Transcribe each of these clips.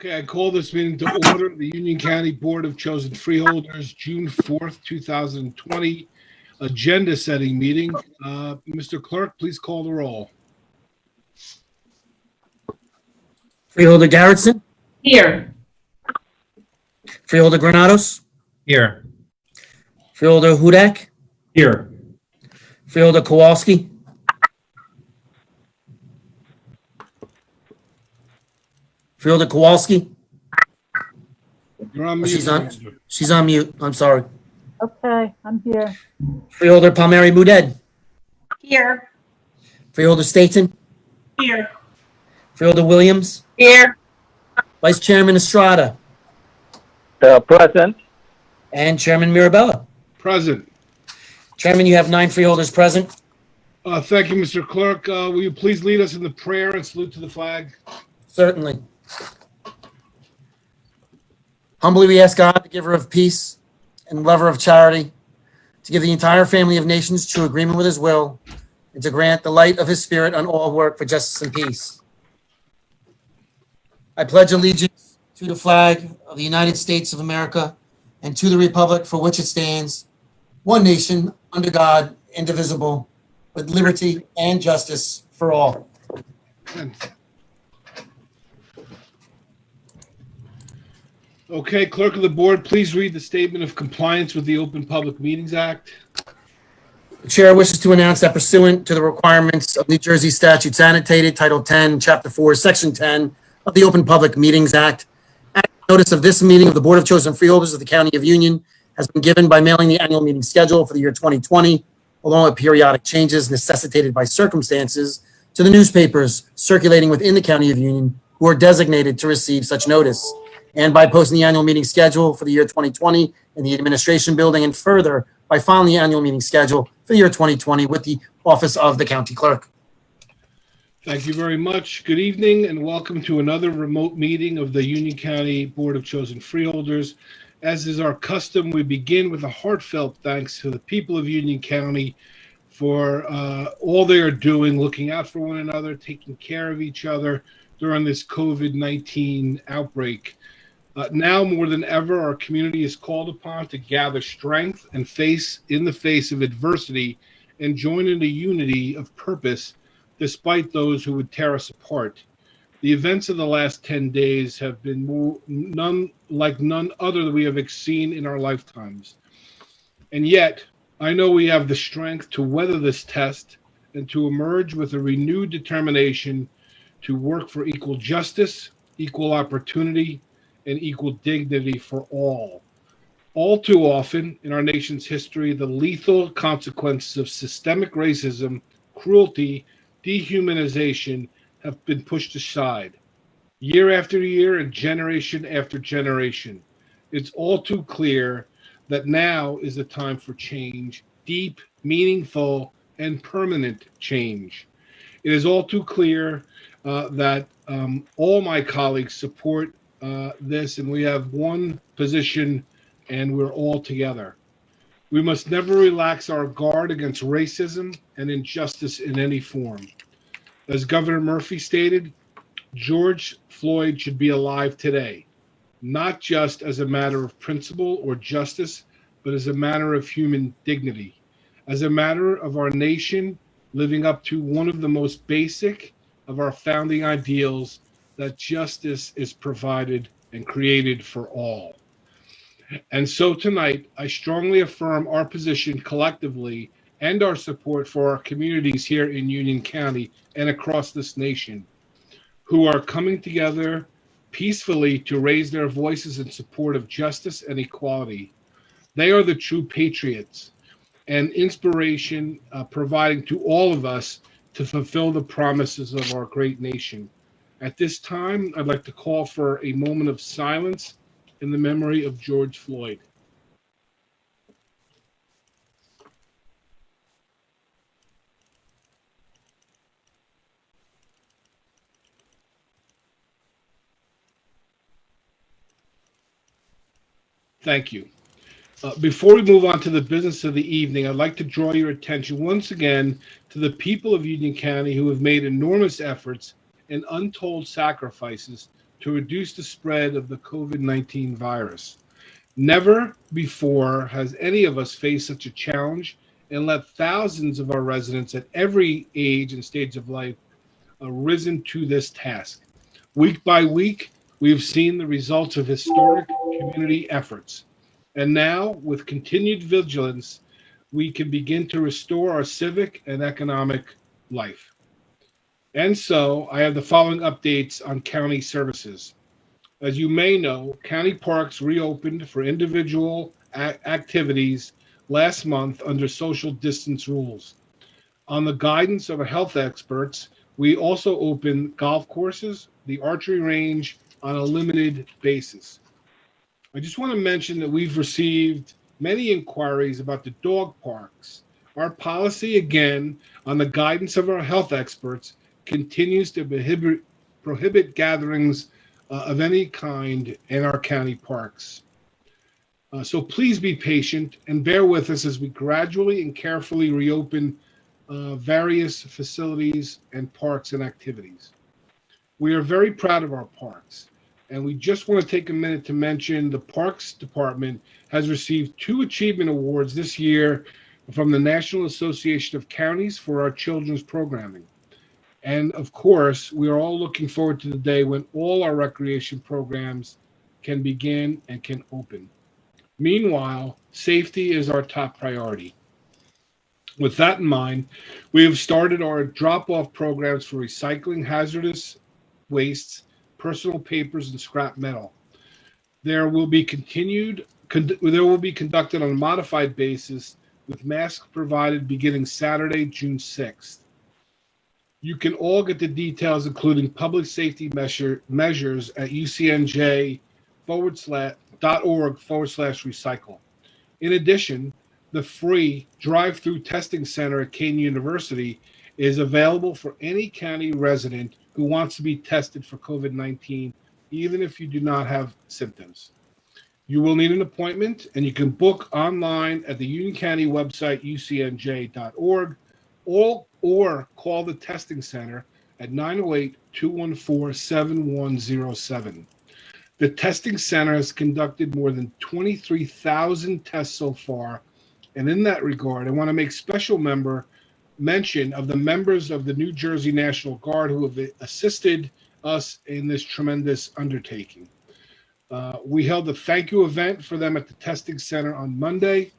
Okay, I call this meeting to order. The Union County Board of Chosen Freeholders, June 4th, 2020, agenda setting meeting. Mr. Clerk, please call the roll. Freeholder Garrettson, Here. Freeholder Granados, Here. Freeholder Hudak, Here. Freeholder Kowalski, Freeholder Kowalski. You're on Oh, mute. she's on mute. I'm sorry. Okay, I'm here. Freeholder Palmieri Muedad, Here. Freeholder Staten, Here. Freeholder Williams, Here. Vice Chairman Estrada, Present. and Chairman Mirabella. Present. Chairman, you have 9 freeholders present. Thank you, Mr. Clerk. Will you please lead us in the prayer and salute to the flag? Certainly. Humbly we ask God, the giver of peace and lover of charity, to give the entire family of nations true agreement with his will, and to grant the light of his spirit on all work for justice and peace. I pledge allegiance to the flag of the United States of America and to the republic for which it stands, one nation, under God, indivisible, with liberty and justice for all. Okay, Clerk of the Board, please read the statement of compliance with the Open Public Meetings Act. The chair wishes to announce that pursuant to the requirements of New Jersey statutes annotated, Title 10, Chapter 4, Section 10 of the Open Public Meetings Act, notice of this meeting of the Board of Chosen Freeholders of the County of Union has been given by mailing the annual meeting schedule for the year 2020, along with periodic changes necessitated by circumstances, to the newspapers circulating within the County of Union who are designated to receive such notice, and by posting the annual meeting schedule for the year 2020 in the administration building, and further by filing the annual meeting schedule for the year 2020 with the office of the county clerk. Thank you very much. Good evening and welcome to another remote meeting of the Union County Board of Chosen Freeholders. As is our custom, we begin with a heartfelt thanks to the people of Union County for all they are doing, looking out for one another, taking care of each other during this COVID-19 outbreak. Now more than ever, our community is called upon to gather strength and face of adversity and join in a unity of purpose despite those who would tear us apart. The events of the last 10 days have been none other that we have seen in our lifetimes. And yet, I know we have the strength to weather this test and to emerge with a renewed determination to work for equal justice, equal opportunity, and equal dignity for all. All too often in our nation's history, the lethal consequences of systemic racism, cruelty, dehumanization have been pushed aside. Year after year and generation after generation, it's all too clear that now is the time for change, deep, meaningful, and permanent change. It is all too clear that all my colleagues support this, and we have one position, and we're all together. We must never relax our guard against racism and injustice in any form. As Governor Murphy stated, George Floyd should be alive today, not just as a matter of principle or justice, but as a matter of human dignity, as a matter of our nation living up to one of the most basic of our founding ideals, that justice is provided and created for all. And so tonight, I strongly affirm our position collectively and our support for our communities here in Union County and across this nation, who are coming together peacefully to raise their voices in support of justice and equality. They are the true patriots and inspiration, providing to all of us to fulfill the promises of our great nation. At this time, I'd like to call for a moment of silence in the memory of George Floyd. Thank you. Before we move on to the business of the evening, I'd like to draw your attention once again to the people of Union County who have made enormous efforts and untold sacrifices to reduce the spread of the COVID-19 virus. Never before has any of us faced such a challenge and let thousands of our residents at every age and stage of life risen to this task. Week by week, we have seen the results of historic community efforts. And now, with continued vigilance, we can begin to restore our civic and economic life. And so, I have the following updates on county services. As you may know, county parks reopened for individual activities last month under social distance rules. On the guidance of our health experts, we also opened golf courses, the archery range on a limited basis. I just want to mention that we've received many inquiries about the dog parks. Our policy, again, on the guidance of our health experts, continues to prohibit gatherings of any kind in our county parks. So please be patient and bear with us as we gradually and carefully reopen various facilities and parks and activities. We are very proud of our parks, and we just want to take a minute to mention the Parks Department has received 2 achievement awards this year from the National Association of Counties for our children's programming. And of course, we are all looking forward to the day when all our recreation programs can begin and can open. Meanwhile, safety is our top priority. With that in mind, we have started our drop-off programs for recycling hazardous wastes, personal papers, and scrap metal. There will be conducted on a modified basis with masks provided beginning Saturday, June 6th. You can all get the details, including public safety measures at ucnj.org/recycle. In addition, the free drive-through testing center at Kean University is available for any county resident who wants to be tested for COVID-19, even if you do not have symptoms. You will need an appointment, and you can book online at the Union County website, ucnj.org, or call the testing center at 908-214-7107. The testing center has conducted more than 23,000 tests so far, and in that regard, I want to make special mention of the members of the New Jersey National Guard who have assisted us in this tremendous undertaking. We held a thank you event for them at the testing center on Monday,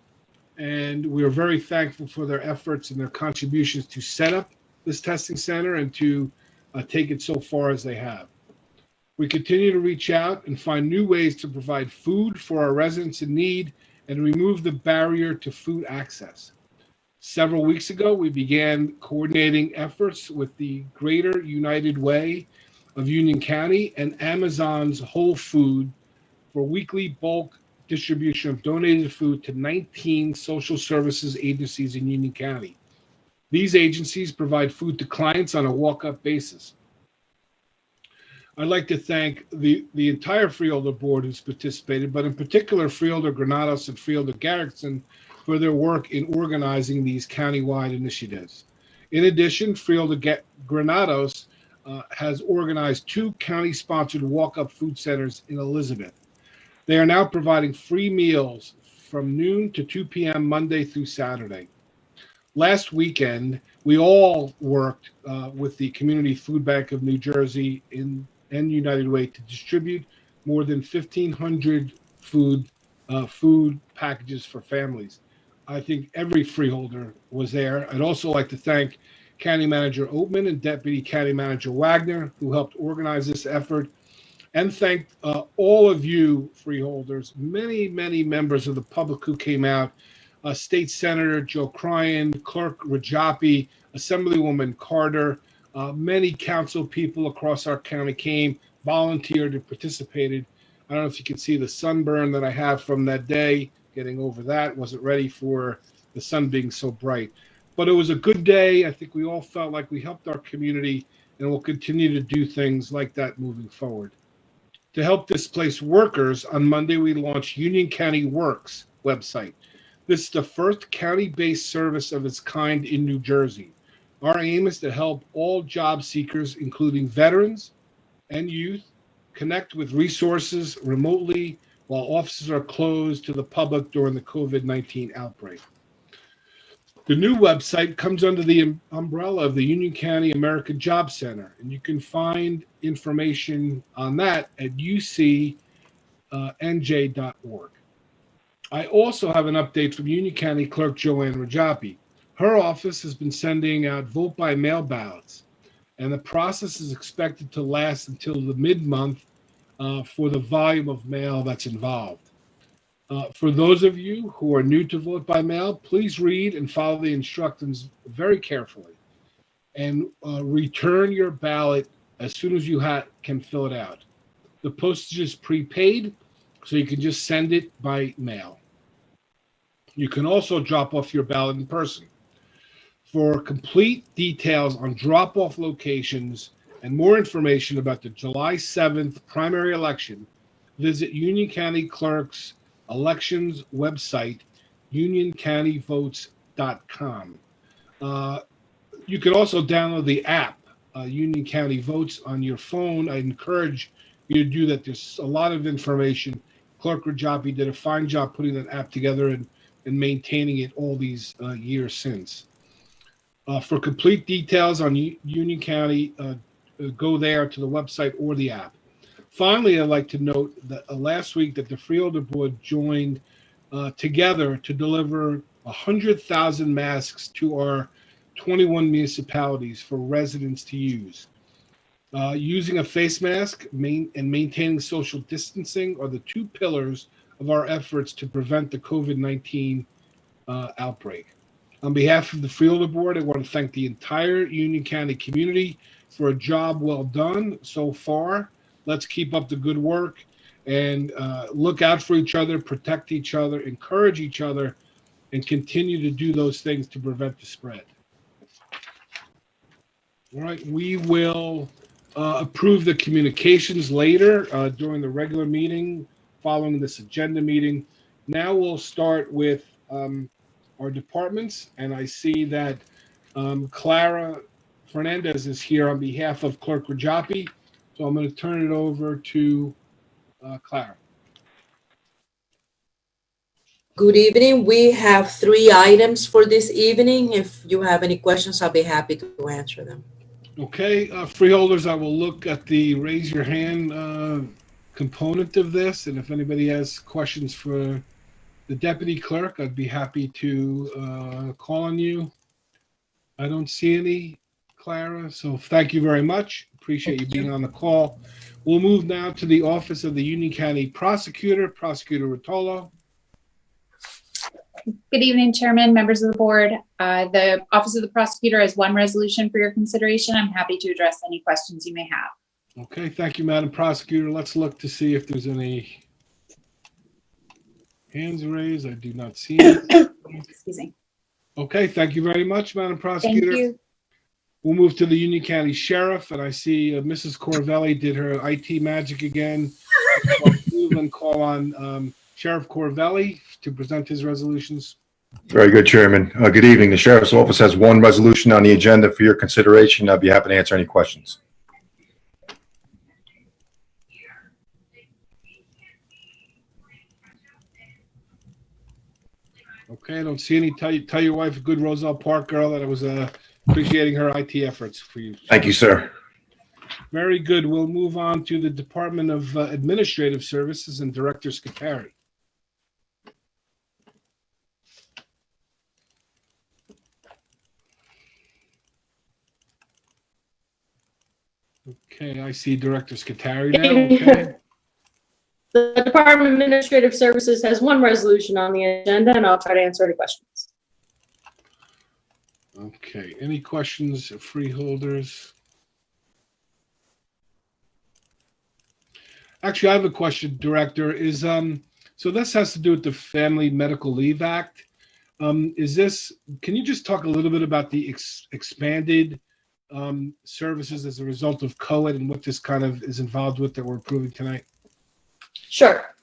and we are very thankful for their efforts and their contributions to set up this testing center and to take it so far as they have. We continue to reach out and find new ways to provide food for our residents in need and remove the barrier to food access. Several weeks ago, we began coordinating efforts with the Greater United Way of Union County and Amazon's Whole Food for weekly bulk distribution of donated food to 19 social services agencies in Union County. These agencies provide food to clients on a walk-up basis. I'd like to thank the entire Freeholder board who's participated, but in particular Freeholder Granados and Freeholder Garrickson for their work in organizing these countywide initiatives. In addition, Freeholder Granados has organized 2 county-sponsored walk-up food centers in Elizabeth. They are now providing free meals from noon to 2 p.m. Monday through Saturday. Last weekend, we all worked with the Community Food Bank of New Jersey and United Way to distribute more than 1,500 food packages for families. I think every freeholder was there. I'd also like to thank County Manager Oatman and Deputy County Manager Wagner, who helped organize this effort, and thank all of you freeholders, many members of the public who came out, State Senator Joe Cryan, Clerk Rajapi, Assemblywoman Carter, many council people across our county came, volunteered, and participated. I don't know if you can see the sunburn that I have from that day. Getting over that, wasn't ready for the sun being so bright. But it was a good day. I think we all felt like we helped our community, and we'll continue to do things like that moving forward. To help displaced workers, on Monday we launched Union County Works website. This is the first county-based service of its kind in New Jersey. Our aim is to help all job seekers, including veterans and youth, connect with resources remotely while offices are closed to the public during the COVID-19 outbreak. The new website comes under the umbrella of the Union County American Job Center, and you can find information on that at ucnj.org. I also have an update from Union County Clerk Joanne Rajapi. Her office has been sending out vote-by-mail ballots, and the process is expected to last until the mid-month for the volume of mail that's involved. For those of you who are new to vote by mail, please read and follow the instructions very carefully and return your ballot as soon as you can fill it out. The postage is prepaid, so you can just send it by mail. You can also drop off your ballot in person. For complete details on drop-off locations and more information about the July 7th primary election, visit Union County Clerk's elections website, unioncountyvotes.com. You can also download the app, Union County Votes, on your phone. I encourage you to do that. There's a lot of information. Clerk Rajapi did a fine job putting that app together and maintaining it all these years since. For complete details on Union County, go there to the website or the app. Finally, I'd like to note that last week that the Freeholder Board joined together to deliver 100,000 masks to our 21 municipalities for residents to use. Using a face mask and maintaining social distancing are the two pillars of our efforts to prevent the COVID-19 outbreak. On behalf of the Freeholder Board, I want to thank the entire Union County community for a job well done so far. Let's keep up the good work and look out for each other, protect each other, encourage each other, and continue to do those things to prevent the spread. All right, we will approve the communications later during the regular meeting following this agenda meeting. Now we'll start with our departments, and I see that Clara Fernandez is here on behalf of Clerk Rajapi. So I'm going to turn it over to Clara. Good evening. We have 3 items for this evening. If you have any questions, I'll be happy to answer them. Okay, freeholders, I will look at the raise your hand component of this, and if anybody has questions for the deputy clerk, I'd be happy to call on you. I don't see any, Clara, so thank you very much. Appreciate you being on the call. We'll move now to the office of the Union County Prosecutor, Prosecutor Rotolo. Good evening, Chairman, members of the board. The Office of the Prosecutor has 1 resolution for your consideration. I'm happy to address any questions you may have. Okay, thank you, Madam Prosecutor. Let's look to see if there's any hands raised. I do not see it. Excuse me. Okay, thank you very much, Madam Prosecutor. Thank you. We'll move to the Union County Sheriff, and I see Mrs. Corvelli did her IT magic again. I'll move and call on Sheriff Corvelli to present his resolutions. Very good, Chairman. Good evening. The Sheriff's Office has 1 resolution on the agenda for your consideration. I'd be happy to answer any questions. Okay, I don't see any. Tell your wife, a good Roselle Park girl, that I was appreciating her IT efforts for you. Thank you, sir. Very good. We'll move on to the Department of Administrative Services and Director Scutari. Okay, I see Director Scutari now. Okay. The Department of Administrative Services has 1 resolution on the agenda, and I'll try to answer any questions. Okay, any questions, freeholders? Actually, I have a question, Director. So this has to do with the Family Medical Leave Act. Can you just talk a little bit about the expanded services as a result of COVID and what this kind of is involved with that we're approving tonight? Sure.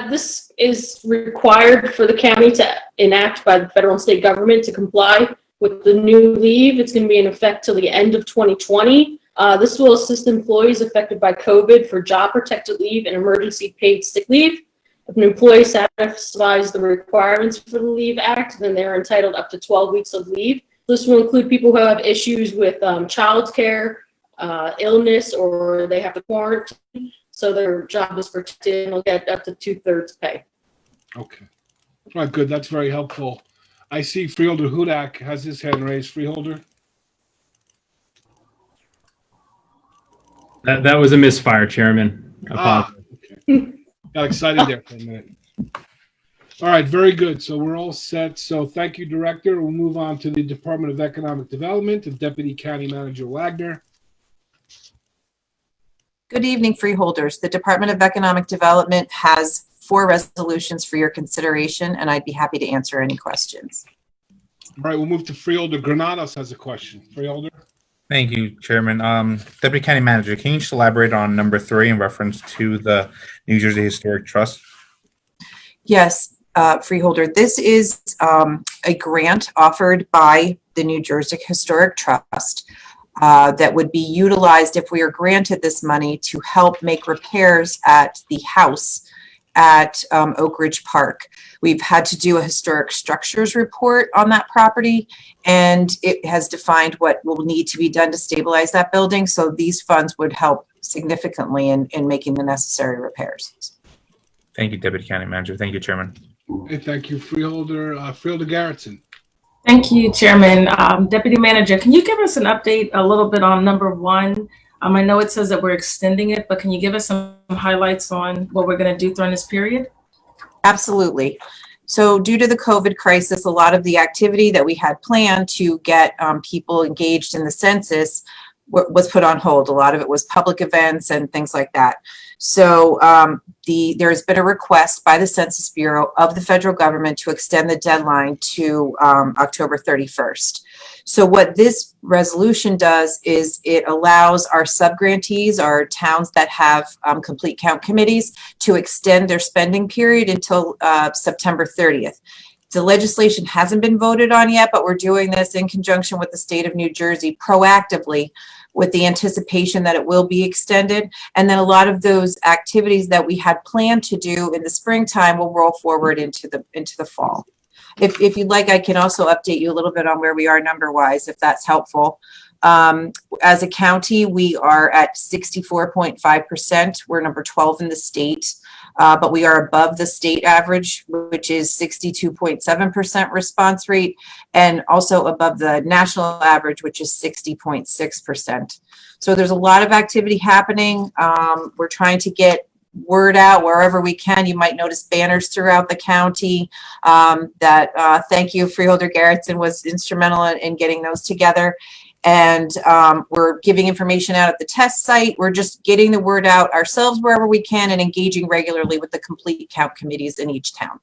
This is required for the county to enact by the federal and state government to comply with the new leave. It's going to be in effect till the end of 2020. This will assist employees affected by COVID for job protected leave and emergency paid sick leave. If an employee satisfies the requirements for the Leave Act, then they're entitled up to 12 weeks of leave. This will include people who have issues with childcare, illness, or they have to quarantine, so their job is protected and will get up to 2/3 pay. Okay. All right, good. That's very helpful. I see Freeholder Hudak has his hand raised. Freeholder? That was a misfire, Chairman. I apologize. Okay. Got excited there for a minute. All right, very good. So we're all set. So thank you, Director. We'll move on to the Department of Economic Development and Deputy County Manager Wagner. Good evening, freeholders. The Department of Economic Development has 4 resolutions for your consideration, and I'd be happy to answer any questions. All right, we'll move to Freeholder. Granados has a question. Freeholder? Thank you, Chairman. Deputy County Manager, can you just elaborate on number 3 in reference to the New Jersey Historic Trust? Yes, freeholder. This is a grant offered by the New Jersey Historic Trust that would be utilized if we are granted this money to help make repairs at the house at Oak Ridge Park. We've had to do a historic structures report on that property, and it has defined what will need to be done to stabilize that building. So these funds would help significantly in making the necessary repairs. Thank you, Deputy County Manager. Thank you, Chairman. Okay, thank you, Freeholder. Freeholder Garrettson. Thank you, Chairman. Deputy Manager, can you give us an update a little bit on number 1? I know it says that we're extending it, but can you give us some highlights on what we're going to do during this period? Absolutely. So due to the COVID crisis, a lot of the activity that we had planned to get people engaged in the census was put on hold. A lot of it was public events and things like that. So there has been a request by the Census Bureau of the federal government to extend the deadline to October 31st. So what this resolution does is it allows our subgrantees, our towns that have complete count committees, to extend their spending period until September 30th. The legislation hasn't been voted on yet, but we're doing this in conjunction with the state of New Jersey proactively with the anticipation that it will be extended. And then a lot of those activities that we had planned to do in the springtime will roll forward into the fall. If you'd like, I can also update you a little bit on where we are number-wise, if that's helpful. As a county, we are at 64.5%. We're number 12 in the state, but we are above the state average, which is 62.7% response rate, and also above the national average, which is 60.6%. So there's a lot of activity happening. We're trying to get word out wherever we can. You might notice banners throughout the county thank you, Freeholder Garrettson was instrumental in getting those together. And we're giving information out at the test site. We're just getting the word out ourselves wherever we can and engaging regularly with the complete count committees in each town.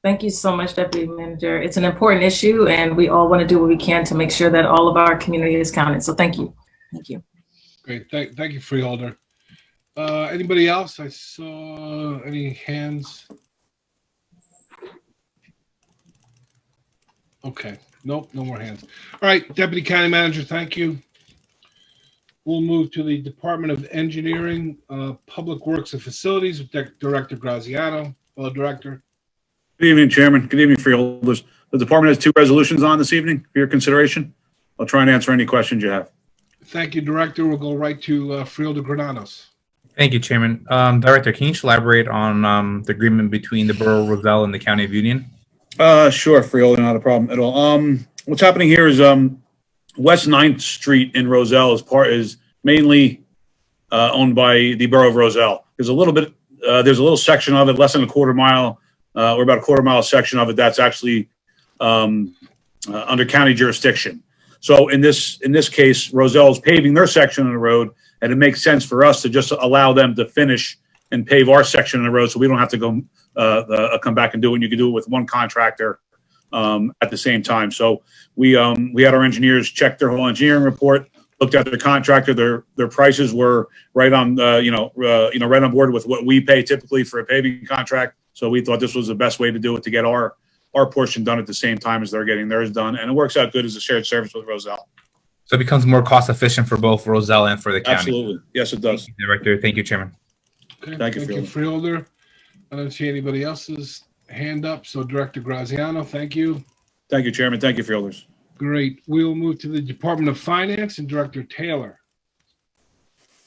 Thank you so much, Deputy Manager. It's an important issue, and we all want to do what we can to make sure that all of our community is counted. So thank you. Thank you. Great. Thank you, Freeholder. Anybody else? I saw any hands. Okay. Nope, no more hands. All right, Deputy County Manager, thank you. We'll move to the Department of Engineering, Public Works and Facilities with Director Graziano. Hello, Director. Good evening, Chairman. Good evening, freeholders. The department has 2 resolutions on this evening for your consideration. I'll try and answer any questions you have. Thank you, Director. We'll go right to Freeholder Granados. Thank you, Chairman. Director, can you just elaborate on the agreement between the Borough of Roselle and the County of Union? Sure, Freeholder, not a problem at all. What's happening here is West 9th Street in Roselle is mainly owned by the Borough of Roselle. There's a little section of it, less than a quarter mile, or about a quarter mile section of it that's actually under county jurisdiction. So in this case, Roselle is paving their section of the road, and it makes sense for us to just allow them to finish and pave our section of the road, so we don't have to go come back and do it. And you can do it with one contractor at the same time. So we had our engineers check their whole engineering report, looked at the contractor. Their prices were right on right on board with what we pay typically for a paving contract. So we thought this was the best way to do it, to get our portion done at the same time as they're getting theirs done, and it works out good as a shared service with Roselle. So it becomes more cost efficient for both Roselle and for the county. Absolutely. Yes, it does. Thank you, Director. Thank you, Chairman. Okay, Thank you, Freeholder. I don't see anybody else's hand up, so Director Graziano, thank you. Thank you, Chairman. Thank you, Freeholders. Great. We will move to the Department of Finance and Director Taylor.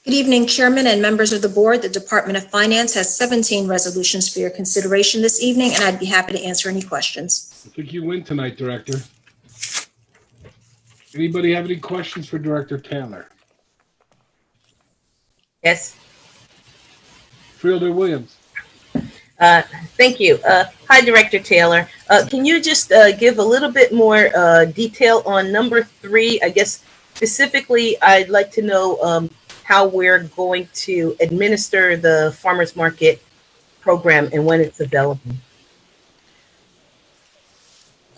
Good evening, Chairman and members of the board. The Department of Finance has 17 resolutions for your consideration this evening, and I'd be happy to answer any questions. I think you win tonight, Director. Anybody have any questions for Director Taylor? Yes. Freeholder Williams. Thank you. Hi, Director Taylor. Can you just give a little bit more detail on number 3? I guess specifically, I'd like to know how we're going to administer the farmers market program and when it's available.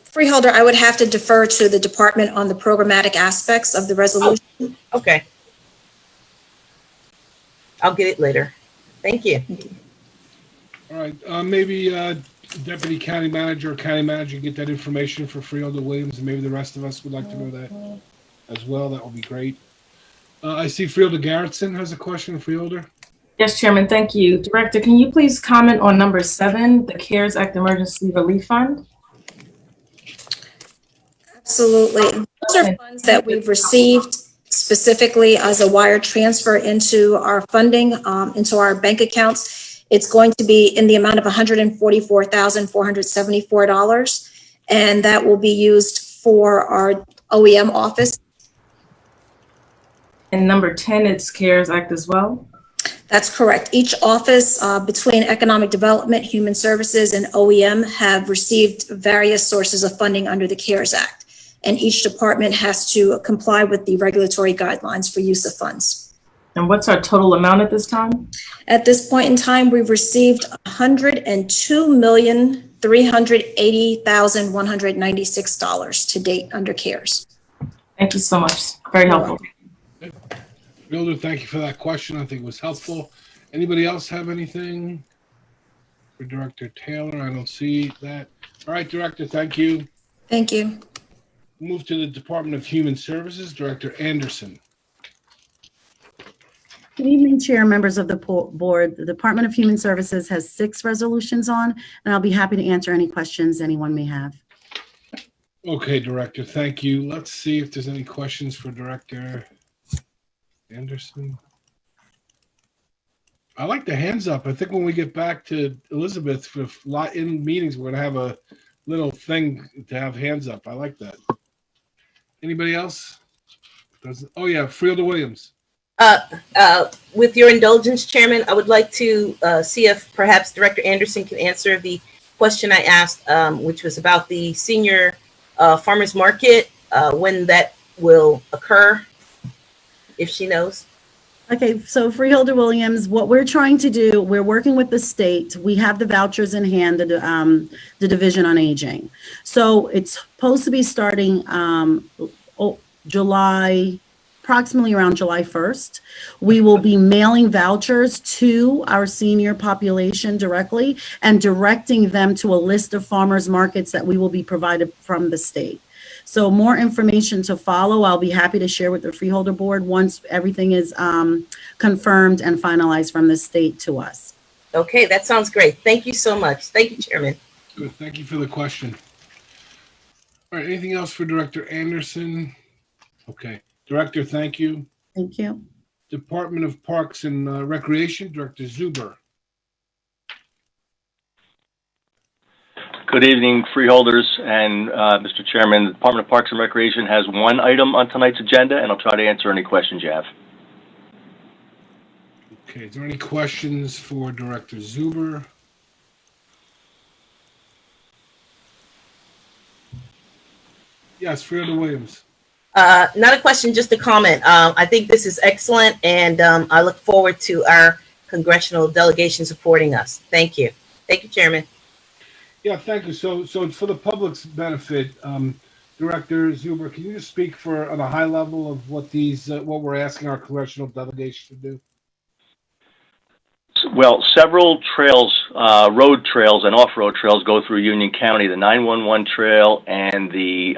Freeholder, I would have to defer to the department on the programmatic aspects of the resolution. Oh, okay. I'll get it later. Thank you. All right. Maybe Deputy County Manager or County Manager get that information for Freeholder Williams, and maybe the rest of us would like to know that as well. That would be great. I see Freeholder Garrettson has a question. Freeholder. Yes, Chairman, thank you. Director, can you please comment on number 7, the CARES Act Emergency Relief Fund? Absolutely. Those are funds that we've received specifically as a wire transfer into our funding, into our bank accounts. It's going to be in the amount of $144,474, and that will be used for our OEM office. And number 10, it's CARES Act as well? That's correct. Each office between Economic Development, Human Services, and OEM have received various sources of funding under the CARES Act. And each department has to comply with the regulatory guidelines for use of funds. And what's our total amount at this time? At this point in time, we've received $102,380,196 to date under CARES. Thank you so much. Very helpful. Fielder, thank you for that question. I think it was helpful. Anybody else have anything for Director Taylor? I don't see that. All right, Director, thank you. Thank you. Move to the Department of Human Services, Director Anderson. Good evening, Chair, members of the board. The Department of Human Services has 6 resolutions on, and I'll be happy to answer any questions anyone may have. Okay, Director, thank you. Let's see if there's any questions for Director Anderson. I like the hands up. I think when we get back to Elizabeth for in meetings, we're going to have a little thing to have hands up. I like that. Anybody else? Oh, yeah, Freeholder Williams. With your indulgence, Chairman, I would like to see if perhaps Director Anderson can answer the question I asked, which was about the senior farmers market, when that will occur, if she knows. Okay, so Freeholder Williams, what we're trying to do, we're working with the state. We have the vouchers in hand, the Division on Aging. So it's supposed to be starting approximately around July 1st. We will be mailing vouchers to our senior population directly and directing them to a list of farmers markets that we will be provided from the state. So more information to follow. I'll be happy to share with the Freeholder Board once everything is confirmed and finalized from the state to us. Okay, that sounds great. Thank you so much. Thank you, Chairman. Good. Thank you for the question. All right. Anything else for Director Anderson? Okay. Director, thank you. Thank you. Department of Parks and Recreation, Director Zuber. Good evening, freeholders and Mr. Chairman. The Department of Parks and Recreation has 1 item on tonight's agenda, and I'll try to answer any questions you have. Okay, is there any questions for Director Zuber? Yes, Freeholder Williams. Not a question, just a comment. I think this is excellent, and I look forward to our congressional delegation supporting us. Thank you. Thank you, Chairman. Yeah, thank you. So for the public's benefit, Director Zuber, can you just speak on a high level of what we're asking our congressional delegation to do? Well, several trails, road trails and off-road trails go through Union County, the 911 trail and the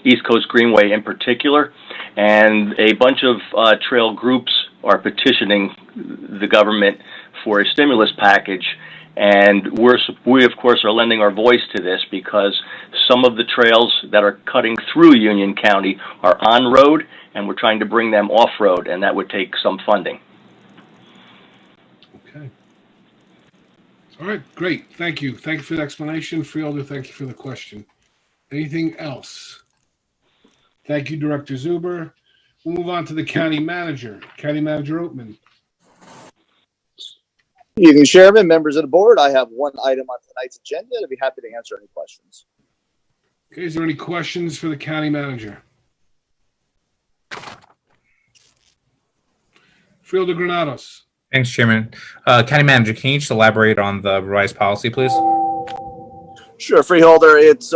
East Coast Greenway in particular. And a bunch of trail groups are petitioning the government for a stimulus package. And we, of course, are lending our voice to this because some of the trails that are cutting through Union County are on-road, and we're trying to bring them off-road, and that would take some funding. Okay. All right, great. Thank you. Thank you for the explanation. Freeholder, thank you for the question. Anything else? Thank you, Director Zuber. We'll move on to the county manager. County Manager Oatman. Evening, Chairman, members of the board. I have one item on tonight's agenda. I'd be happy to answer any questions. Okay, is there any questions for the county manager? Freeholder Granados. Thanks, Chairman. County Manager, can you just elaborate on the revised policy, please? Sure, Freeholder. It's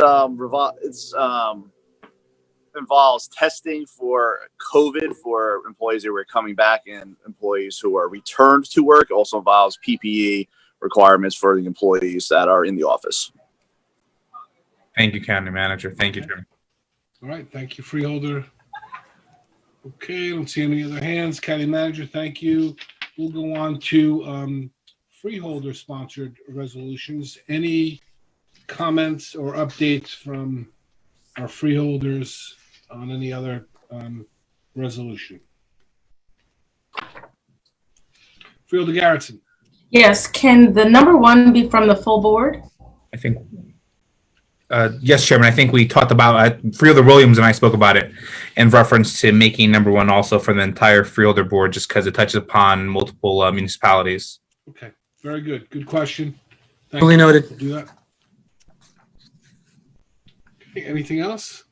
involves testing for COVID for employees who are coming back and employees who are returned to work. It also involves PPE requirements for the employees that are in the office. Thank you, County Manager. Thank you, Chairman. All right, thank you, Freeholder. Okay, I don't see any other hands. County Manager, thank you. We'll go on to Freeholder-sponsored resolutions. Any comments or updates from our freeholders on any other resolution? Freeholder Garrettson. Yes, can the number one be from the full board? I think, yes, Chairman, I think we talked about, Freeholder Williams and I spoke about it in reference to making number one also for the entire Freeholder board, just because it touches upon multiple municipalities. Okay, very good. Good question. Thank Duly you. noted. We'll do that. Okay, anything else?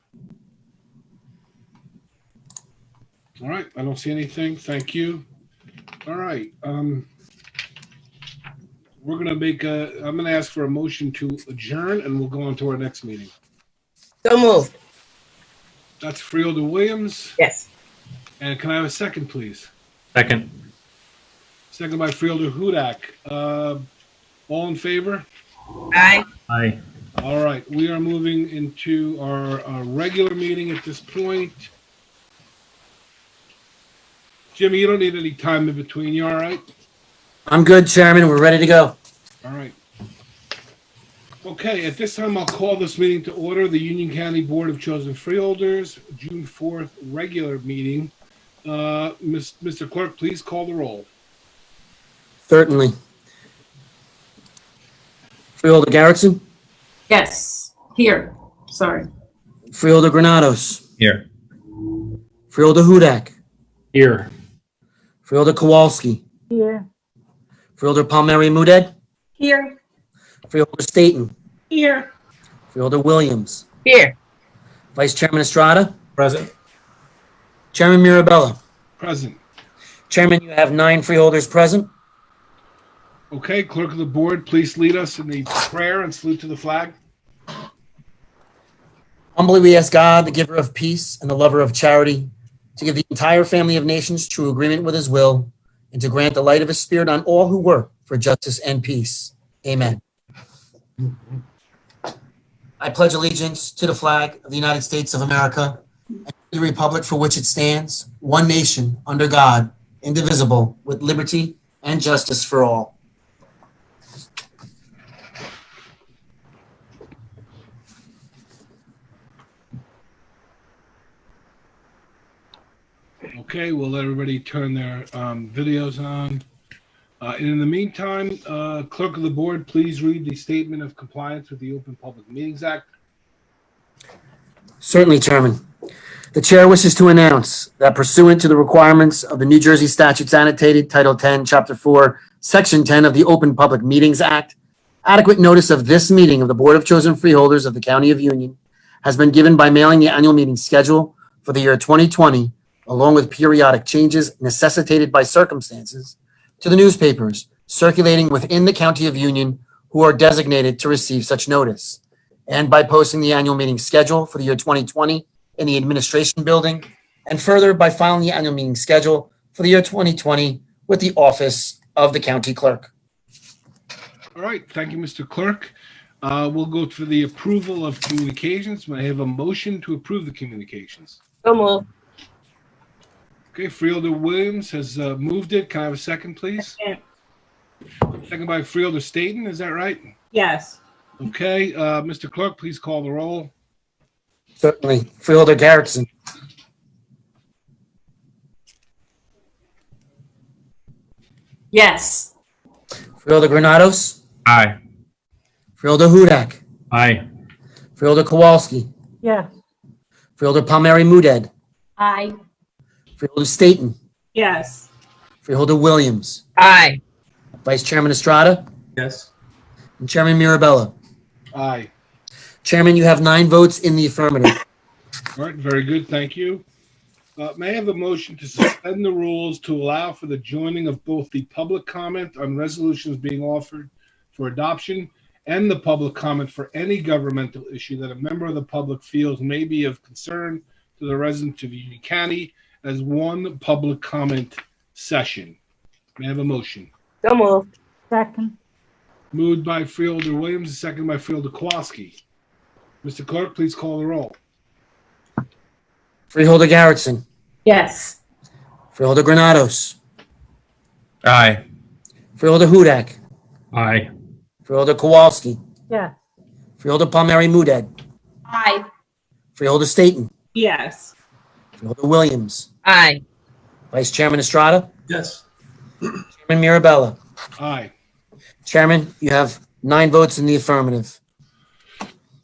All right, I don't see anything. Thank you. All right. We're going to make I'm going to ask for a motion to adjourn, and we'll go on to our next meeting. So moved. That's Freeholder Williams. Yes. And can I have a second, please? Second. Second by Freeholder Hudak. All in favor? Aye. Aye. All right, we are moving into our regular meeting at this point. Jimmy, you don't need any time in between. You all right? I'm good, Chairman. We're ready to go. All right. Okay, at this time, I'll call this meeting to order. The Union County Board of Chosen Freeholders, June 4th regular meeting. Mr. Clerk, please call the roll. Certainly. Freeholder Garrettson. Yes, here, sorry. Freeholder Granados. Here. Freeholder Hudak. Here. Freeholder Kowalski. Here. Freeholder Palmieri Muedad. Here. Freeholder Staton. Here. Freeholder Williams. Here. Vice Chairman Estrada. Present. Chairman Mirabella. Present. Chairman, you have 9 freeholders present. Okay, Clerk of the Board, please lead us in the prayer and salute to the flag. Humbly we ask God, the giver of peace and the lover of charity, to give the entire family of nations true agreement with his will, and to grant the light of his spirit on all who work for justice and peace. Amen. I pledge allegiance to the flag of the United States of America and to the republic for which it stands, one nation, under God, indivisible, with liberty and justice for all. Okay, we'll let everybody turn their videos on. And in the meantime, Clerk of the Board, please read the statement of compliance with the Open Public Meetings Act. Certainly, Chairman. The Chair wishes to announce that pursuant to the requirements of the New Jersey Statutes Annotated, Title 10, Chapter 4, Section 10 of the Open Public Meetings Act, adequate notice of this meeting of the Board of Chosen Freeholders of the County of Union has been given by mailing the annual meeting schedule for the year 2020, along with periodic changes necessitated by circumstances, to the newspapers circulating within the County of Union who are designated to receive such notice, and by posting the annual meeting schedule for the year 2020 in the Administration Building, and further by filing the annual meeting schedule for the year 2020 with the Office of the county clerk. All right, thank you, Mr. Clerk. We'll go for the approval of communications. May I have a motion to approve the communications? So moved. Okay, Freeholder Williams has moved it. Can I have a second, please? Second by Freeholder Staten, is that right? Yes. Okay, Mr. Clerk, please call the roll. Certainly. Freeholder Garrettson. Yes. Freeholder Granados. Aye. Freeholder Hudak. Aye. Freeholder Kowalski. yes, Freeholder Palmieri Muedad. Aye. Freeholder Staten. Yes. Freeholder Williams. Aye. Vice Chairman Estrada. Yes. And Chairman Mirabella. Aye. Chairman, you have 9 votes in the affirmative. All right, very good, thank you. May I have a motion to suspend the rules to allow for the joining of both the public comment on resolutions being offered for adoption and the public comment for any governmental issue that a member of the public feels may be of concern to the residents of Union County as one public comment session? May I have a motion? So moved. second, Moved by Freeholder Williams, second by Freeholder Kowalski. Mr. Clerk, please call the roll. Freeholder Garrettson. Yes. Freeholder Granados. Aye. Freeholder Hudak. Aye. Freeholder Kowalski. yes, Freeholder Palmieri Muedad. Aye. Freeholder Staten. Yes. Freeholder Williams. Aye. Vice Chairman Estrada. Yes. Chairman Mirabella. Aye. Chairman, you have 9 votes in the affirmative.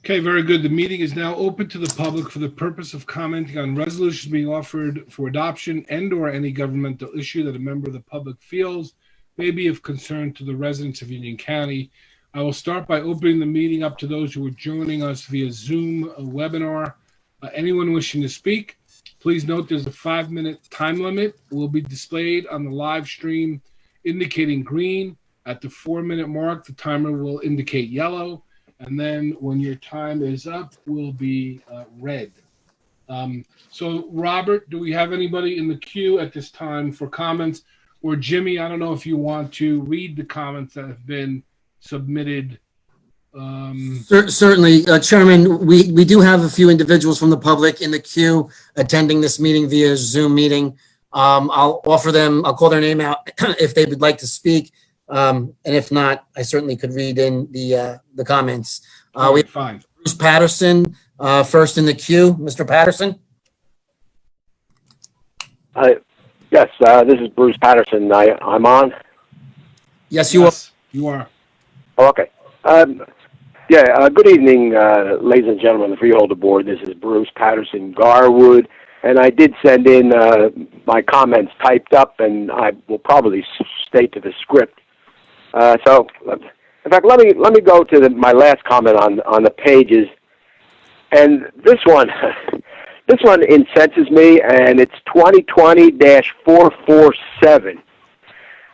Okay, very good. The meeting is now open to the public for the purpose of commenting on resolutions being offered for adoption and/or any governmental issue that a member of the public feels may be of concern to the residents of Union County. I will start by opening the meeting up to those who are joining us via Zoom webinar. Anyone wishing to speak, please note there's a 5-minute time limit. It will be displayed on the live stream indicating green. At the 4-minute mark, the timer will indicate yellow. And then when your time is up, will be red. So, Robert, do we have anybody in the queue at this time for comments? Or Jimmy, I don't know if you want to read the comments that have been submitted. Certainly, Chairman, we do have a few individuals from the public in the queue attending this meeting via Zoom meeting. I'll call their name out if they would like to speak. And if not, I certainly could read in the comments. We have Fine. Bruce Patterson, first in the queue. Mr. Patterson? Yes, this is Bruce Patterson. I'm on. Yes, you are. You are. Oh, okay. Good evening, ladies and gentlemen of the Freeholder Board. This is Bruce Patterson Garwood, and I did send in my comments typed up, and I will probably stay to the script. So, in fact, let me go to my last comment on the pages, and this one incenses me, and it's 2020-447,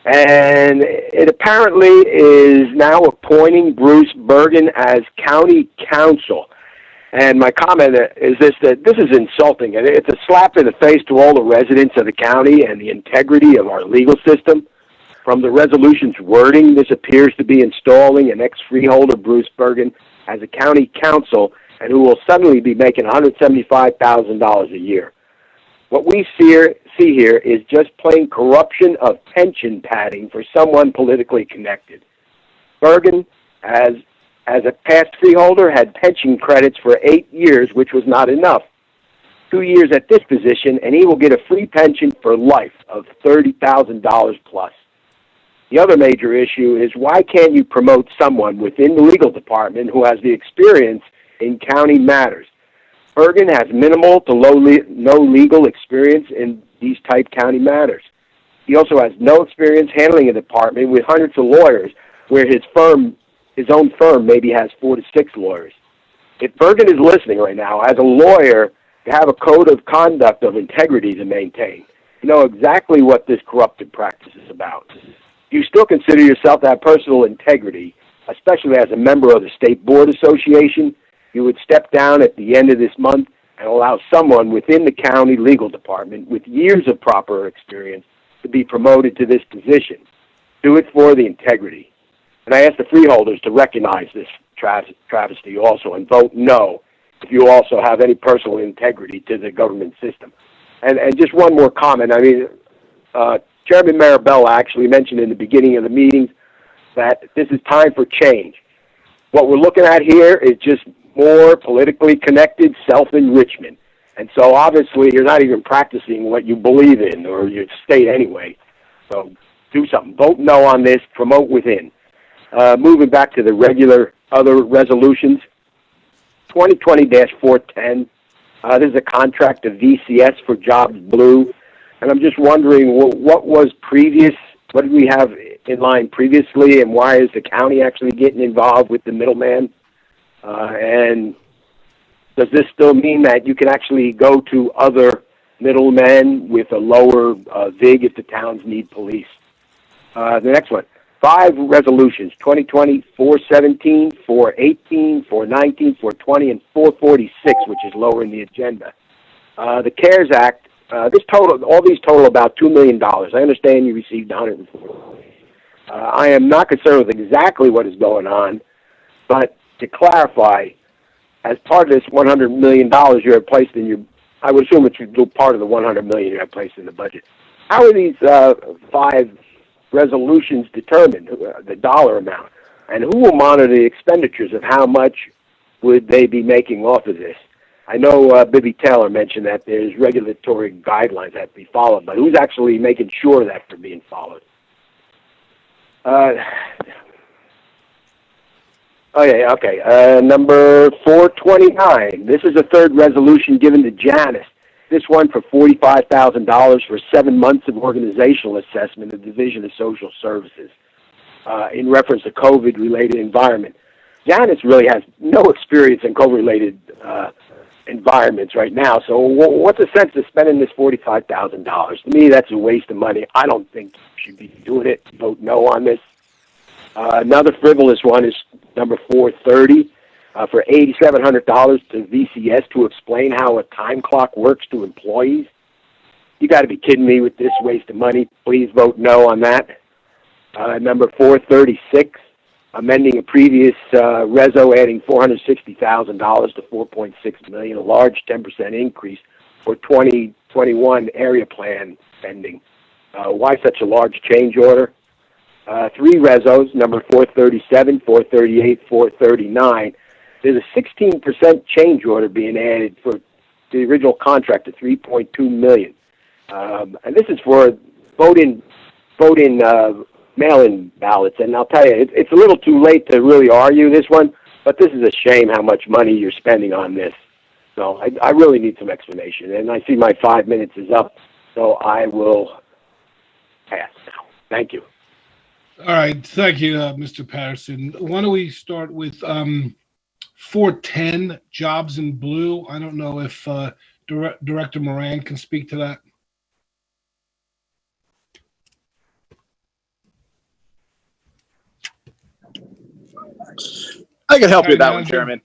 and it apparently is now appointing Bruce Bergen as county counsel. And my comment is that this is insulting, and it's a slap in the face to all the residents of the county and the integrity of our legal system. From the resolution's wording, this appears to be installing an ex-freeholder, Bruce Bergen, as a county counsel, and who will suddenly be making $175,000 a year. What we see here is just plain corruption of pension padding for someone politically connected. Bergen, as a past freeholder, had pension credits for 8 years, which was not enough. 2 years at this position, and he will get a free pension for life of $30,000 plus. The other major issue is, why can't you promote someone within the legal department who has the experience in county matters? Bergen has minimal to no legal experience in these type county matters. He also has no experience handling a department with hundreds of lawyers, where his own firm maybe has 4 to 6 lawyers. If Bergen is listening right now, as a lawyer, you have a code of conduct of integrity to maintain. You know exactly what this corrupted practice is about. You still consider yourself to have personal integrity, especially as a member of the State Board Association. You would step down at the end of this month and allow someone within the county legal department with years of proper experience to be promoted to this position. Do it for the integrity. And I ask the freeholders to recognize this travesty also and vote no if you also have any personal integrity to the government system. And just one more comment. I mean, Chairman Marabella actually mentioned in the beginning of the meeting that this is time for change. What we're looking at here is just more politically connected self-enrichment. And so obviously you're not even practicing what you believe in or your state anyway. So do something. Vote no on this. Promote within. Moving back to the regular other resolutions, 2020-410. This is a contract to VCS for Jobs Blue. And I'm just wondering what was previous, what did we have in line previously, and why is the county actually getting involved with the middleman? And does this still mean that you can actually go to other middlemen with a lower VIG if the towns need police? The next one, 5 resolutions, 2020, 417, 418, 419, 420, and 446, which is lower in the agenda. The CARES Act, all these total about $2 million. I understand you received 140. I am not concerned with exactly what is going on, but to clarify, as part of this $100 million you have placed in your, I would assume it's part of the $100 million you have placed in the budget. How are these 5 resolutions determined, the dollar amount? And who will monitor the expenditures of how much would they be making off of this? I know Bibby Taylor mentioned that there's regulatory guidelines that have to be followed, but who's actually making sure that they're being followed? Number 429. This is a third resolution given to Janice. This one for $45,000 for 7 months of organizational assessment of the Division of Social Services in reference to COVID-related environment. Janice really has no experience in COVID-related environments right now. So what's the sense of spending this $45,000? To me, that's a waste of money. I don't think you should be doing it. Vote no on this. Another frivolous one is number 430 for $8,700 to VCS to explain how a time clock works to employees. You got to be kidding me with this waste of money. Please vote no on that. Number 436, amending a previous reso, adding $460,000 to $4.6 million, a large 10% increase for 2021 area plan spending. Why such a large change order? 3 resos, number 437, 438, 439. There's a 16% change order being added for the original contract to $3.2 million. And this is for vote-in mail-in ballots. And I'll tell you, it's a little too late to really argue this one, but this is a shame how much money you're spending on this. So I really need some explanation. And I see my 5 minutes is up, so I will pass now. Thank you. All right, thank you, Mr. Patterson. Why don't we start with 410, Jobs in Blue? I don't know if Director Moran can speak to that. I can help you with that one, Chairman.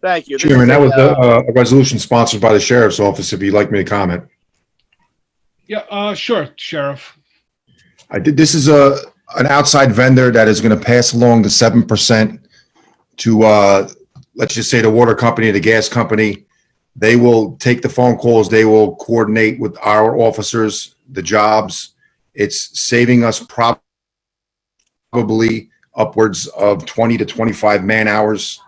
Thank you. Chairman, that was a resolution sponsored by the Sheriff's Office, if you'd like me to comment. Yeah, sure, Sheriff. This is an outside vendor that is going to pass along the 7% to, let's just say, the water company, the gas company. They will take the phone calls. They will coordinate with our officers, the jobs. It's saving us probably upwards of 20 to 25 man hours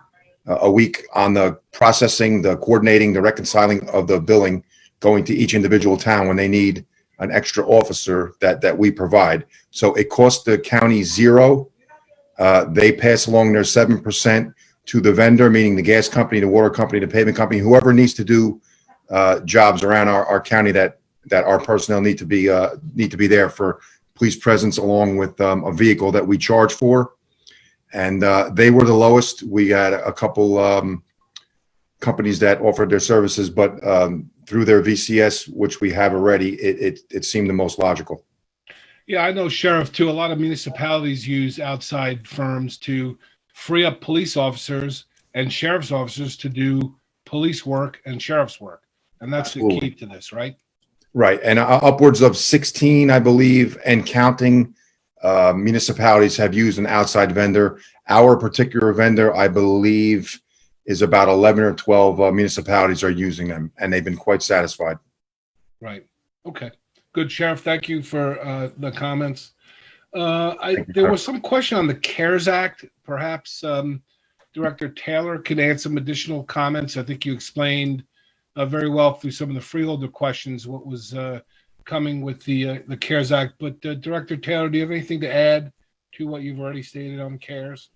a week on the processing, the coordinating, the reconciling of the billing, going to each individual town when they need an extra officer that we provide. So it costs the county $0. They pass along their 7% to the vendor, meaning the gas company, the water company, the pavement company, whoever needs to do jobs around our county that our personnel need to be there for police presence, along with a vehicle that we charge for. And they were the lowest. We had a couple companies that offered their services, but through their VCS, which we have already, it seemed the most logical. Yeah, I know, Sheriff, too. A lot of municipalities use outside firms to free up police officers and sheriff's officers to do police work and sheriff's work. And that's the key to this, right? Right. And upwards of 16, I believe, and counting municipalities have used an outside vendor. Our particular vendor, I believe, is about 11 or 12 municipalities are using them, and they've been quite satisfied. Right. Okay. Good, Sheriff. Thank you for the comments. There was some question on the CARES Act. Perhaps Director Taylor can add some additional comments. I think you explained very well through some of the freeholder questions what was coming with the CARES Act. But Director Taylor, do you have anything to add to what you've already stated on CARES?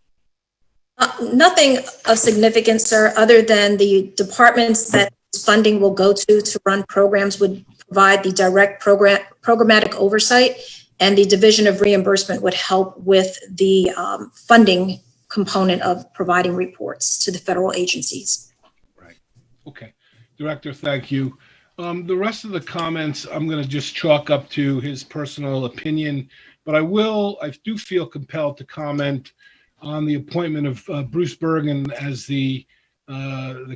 Nothing of significance, sir, other than the departments that funding will go to run programs would provide the direct programmatic oversight, and the Division of Reimbursement would help with the funding component of providing reports to the federal agencies. Right. Okay. Director, thank you. The rest of the comments I'm going to just chalk up to his personal opinion, but I do feel compelled to comment on the appointment of Bruce Bergen as the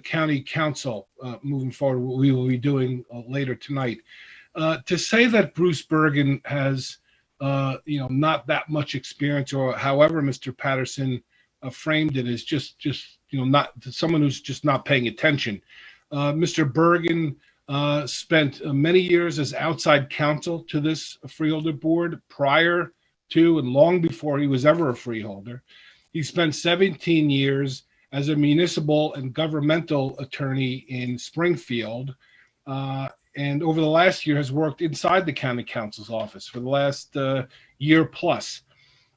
county council moving forward, what we will be doing later tonight. To say that Bruce Bergen has not that much experience, or however Mr. Patterson framed it, is just not someone who's just not paying attention. Mr. Bergen spent many years as outside counsel to this freeholder board prior to and long before he was ever a freeholder. He spent 17 years as a municipal and governmental attorney in Springfield, and over the last year has worked inside the county council's office for the last year plus.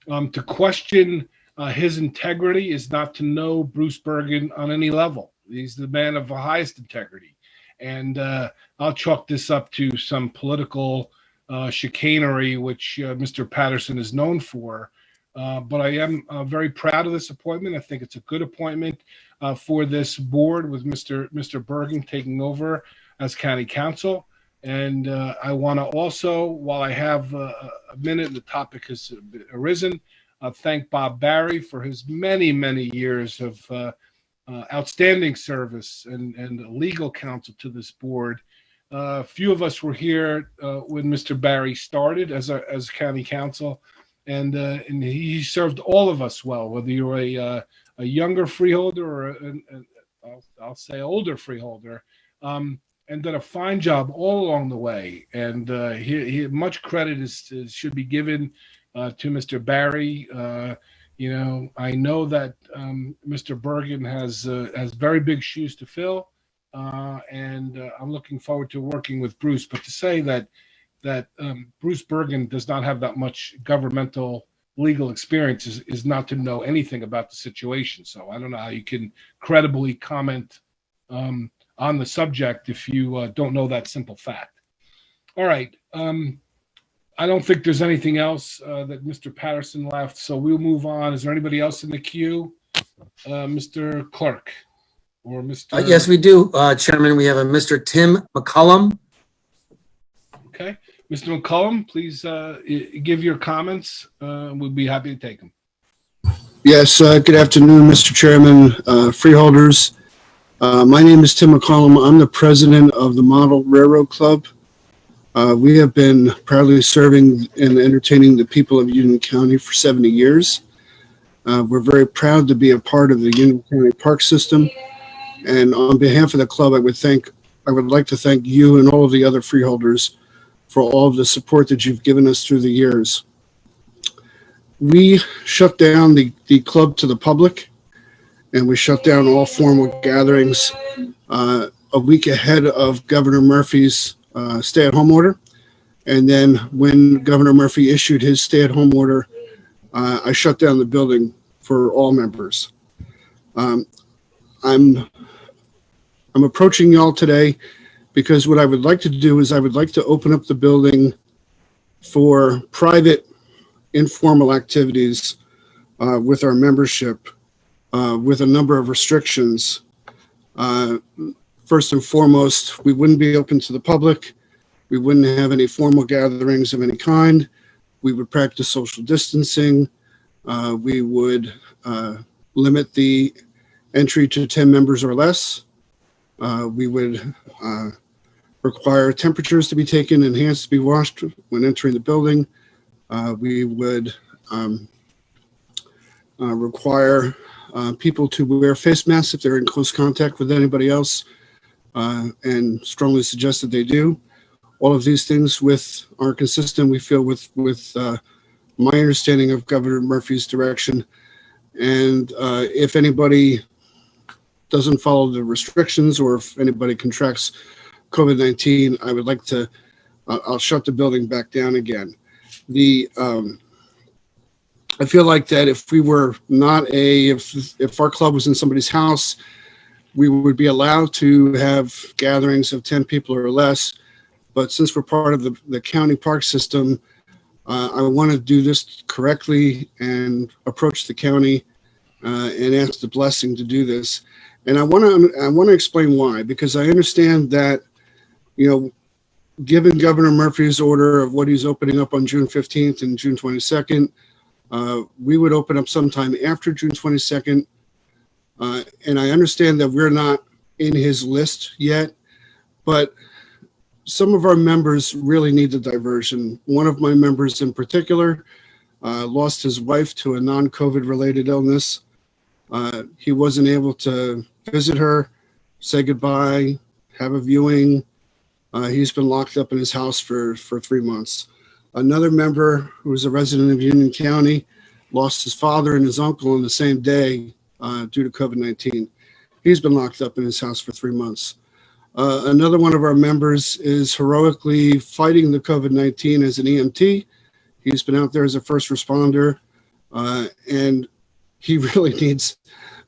To question his integrity is not to know Bruce Bergen on any level. He's the man of the highest integrity. And I'll chalk this up to some political chicanery, which Mr. Patterson is known for. But I am very proud of this appointment. I think it's a good appointment for this board with Mr. Bergen taking over as county council. And I want to also, while I have a minute, the topic has arisen, thank Bob Barry for his many, many years of outstanding service and legal counsel to this board. Few of us were here when Mr. Barry started as county council, and he served all of us well, whether you're a younger freeholder or I'll say older freeholder, and did a fine job all along the way. And he much credit should be given to Mr. Barry. I know that Mr. Bergen has very big shoes to fill, and I'm looking forward to working with Bruce. But to say that Bruce Bergen does not have that much governmental legal experience is not to know anything about the situation. So I don't know how you can credibly comment on the subject if you don't know that simple fact. All right. I don't think there's anything else that Mr. Patterson left, so we'll move on. Is there anybody else in the queue? Mr. Clerk or Mr. Yes, we do, Chairman. We have a Mr. Tim McCallum. Okay. Mr. McCallum, please give your comments. We'll be happy to take them. Yes, good afternoon, Mr. Chairman, freeholders. My name is Tim McCallum. I'm the president of the Model Railroad Club. We have been proudly serving and entertaining the people of Union County for 70 years. We're very proud to be a part of the Union County Park System. And on behalf of the club, I would like to thank you and all of the other freeholders for all of the support that you've given us through the years. We shut down the club to the public, and we shut down all formal gatherings a week ahead of Governor Murphy's stay-at-home order. And then when Governor Murphy issued his stay-at-home order, I shut down the building for all members. I'm approaching y'all today because what I would like to do is I would like to open up the building for private informal activities with our membership with a number of restrictions. First and foremost, we wouldn't be open to the public. We wouldn't have any formal gatherings of any kind. We would practice social distancing. We would limit the entry to 10 members or less. We would require temperatures to be taken and hands to be washed when entering the building. We would require people to wear face masks if they're in close contact with anybody else, and strongly suggest that they do. All of these things are consistent, we feel, with my understanding of Governor Murphy's direction. And if anybody doesn't follow the restrictions, or if anybody contracts COVID-19, I would like to, I'll shut the building back down again. I feel like that if we were not if our club was in somebody's house, we would be allowed to have gatherings of 10 people or less. But since we're part of the county park system, I want to do this correctly and approach the county and ask the blessing to do this. And I want to explain why, because I understand that, given Governor Murphy's order of what he's opening up on June 15th and June 22nd, we would open up sometime after June 22nd. And I understand that we're not in his list yet, but some of our members really need the diversion. One of my members in particular lost his wife to a non-COVID related illness. He wasn't able to visit her, say goodbye, have a viewing. He's been locked up in his house for 3 months. Another member who was a resident of Union County lost his father and his uncle on the same day due to COVID-19. He's been locked up in his house for 3 months. Another one of our members is heroically fighting the COVID-19 as an EMT. He's been out there as a first responder, and he really needs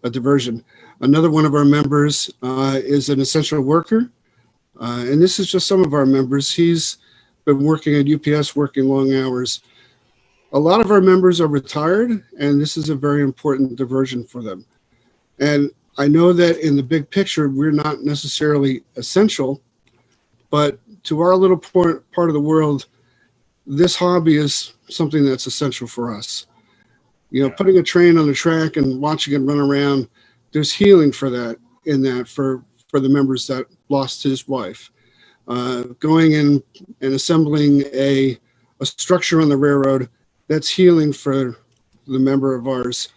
a diversion. Another one of our members is an essential worker, and this is just some of our members. He's been working at UPS, working long hours. A lot of our members are retired, and this is a very important diversion for them. And I know that in the big picture, we're not necessarily essential, but to our little part of the world, this hobby is something that's essential for us. Putting a train on the track and watching it run around, there's healing for that for the members that lost his wife. Going in and assembling a structure on the railroad, that's healing for the member of ours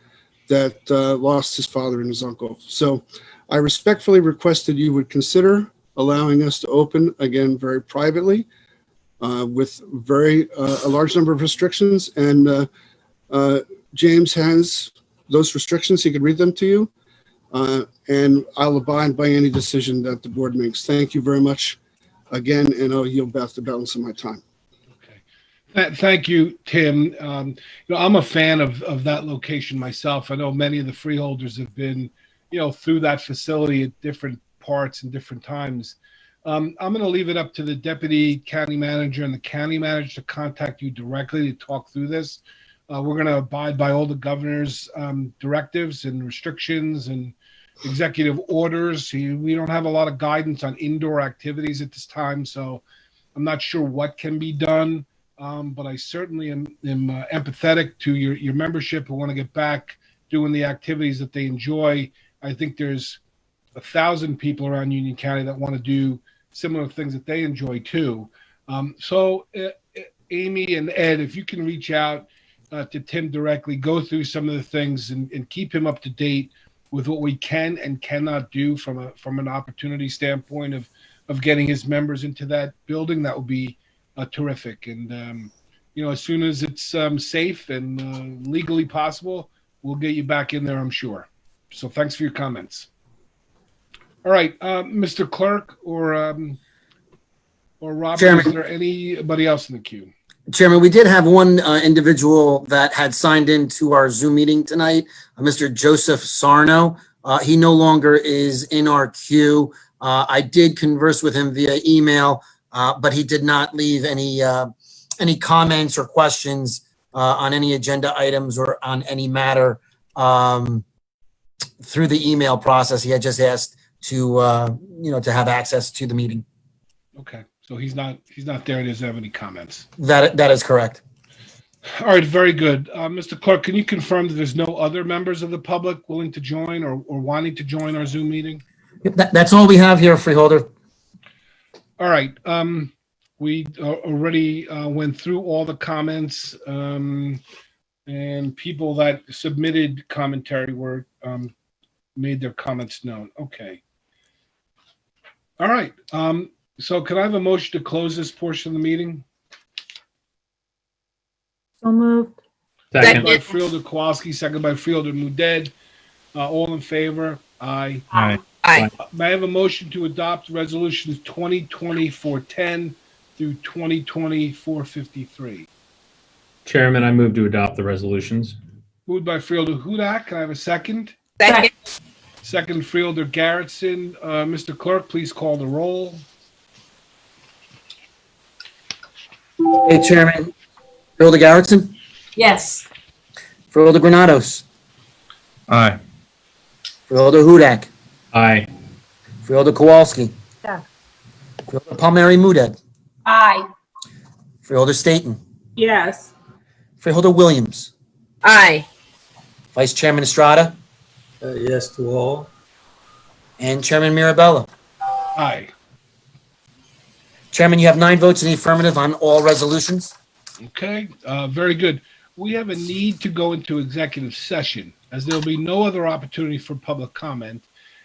that lost his father and his uncle. So I respectfully request that you would consider allowing us to open again very privately with a large number of restrictions. And James has those restrictions. He could read them to you. And I'll abide by any decision that the board makes. Thank you very much again, and I'll yield back the balance of my time. Thank you, Tim. I'm a fan of that location myself. I know many of the freeholders have been, through that facility at different parts and different times. I'm going to leave it up to the deputy county manager and the county manager to contact you directly to talk through this. We're going to abide by all the governor's directives and restrictions and executive orders. We don't have a lot of guidance on indoor activities at this time, so I'm not sure what can be done. But I certainly am empathetic to your membership who want to get back doing the activities that they enjoy. I think there's 1,000 people around Union County that want to do similar things that they enjoy too. So Amy and Ed, if you can reach out to Tim directly, go through some of the things and keep him up to date with what we can and cannot do from an opportunity standpoint of getting his members into that building, that would be terrific. And as soon as it's safe and legally possible, we'll get you back in there, I'm sure. So thanks for your comments. All right, Mr. Clerk or Robert, Chairman. Is there anybody else in the queue? Chairman, we did have one individual that had signed into our Zoom meeting tonight, Mr. Joseph Sarno. He no longer is in our queue. I did converse with him via email, but he did not leave any comments or questions on any agenda items or on any matter through the email process. He had just asked to have access to the meeting. Okay, so he's not there and doesn't have any comments. That is correct. All right, very good. Mr. Clerk, can you confirm that there's no other members of the public willing to join or wanting to join our Zoom meeting? That's all we have here, Freeholder. All right. We already went through all the comments, and people that submitted commentary were made their comments known. Okay. All right. So can I have a motion to close this portion of the meeting? So moved. Second by Freeholder Kowalski, second by Freeholder Mudet. All in favor? Aye. Aye. Aye. May I have a motion to adopt resolutions 2020-410 through 2020-453? Chairman, I move to adopt the resolutions. Moved by Freeholder Hudak. Can I have a second? Second. Second, Freeholder Garrettson. Mr. Clerk, please call the roll. Hey, Chairman. Freeholder Garrettson, Yes. Freeholder Granados, Aye. Freeholder Hudak, Aye. Freeholder Kowalski, Yeah. Freeholder Palmieri Mudet, Aye. Freeholder Staton, Yes. Freeholder Williams, Aye. Vice Chairman Estrada, Yes to all. and Chairman Mirabella. Aye. Chairman, you have 9 votes in the affirmative on all resolutions. Okay, very good. We have a need to go into executive session, as there will be no other opportunity for public comment.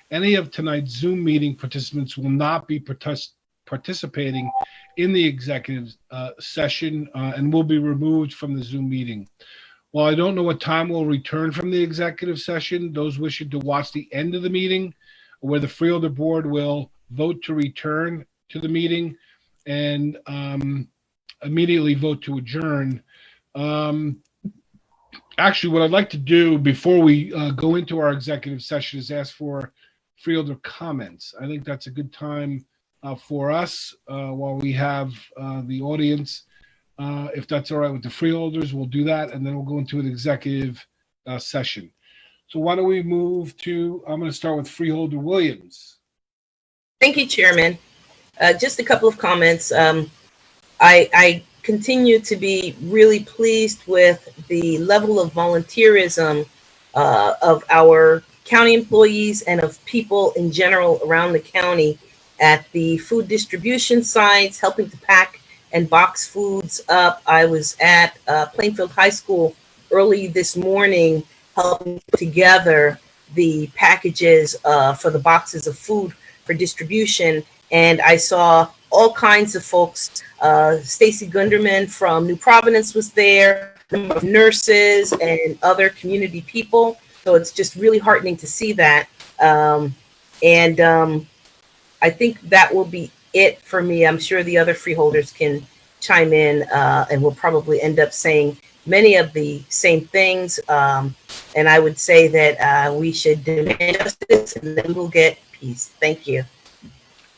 Any of tonight's Zoom meeting participants will not be participating in the executive session and will be removed from the Zoom meeting. While I don't know what time we'll return from the executive session, those wishing to watch the end of the meeting, where the Freeholder Board will vote to return to the meeting and immediately vote to adjourn. Actually, what I'd like to do before we go into our executive session is ask for Freeholder comments. I think that's a good time for us while we have the audience. If that's all right with the Freeholders, we'll do that, and then we'll go into an executive session. So why don't we move to, I'm going to start with Freeholder Williams. Thank you, Chairman. Just a couple of comments. I continue to be really pleased with the level of volunteerism of our county employees and of people in general around the county at the food distribution sites, helping to pack and box foods up. I was at Plainfield High School early this morning helping put together the packages for the boxes of food for distribution, and I saw all kinds of folks. Stacy Gunderman from New Providence was there, a number of nurses and other community people. So it's just really heartening to see that. I think that will be it for me. I'm sure the other freeholders can chime in and we'll probably end up saying many of the same things. And I would say that we should demand justice and then we'll get peace. Thank you.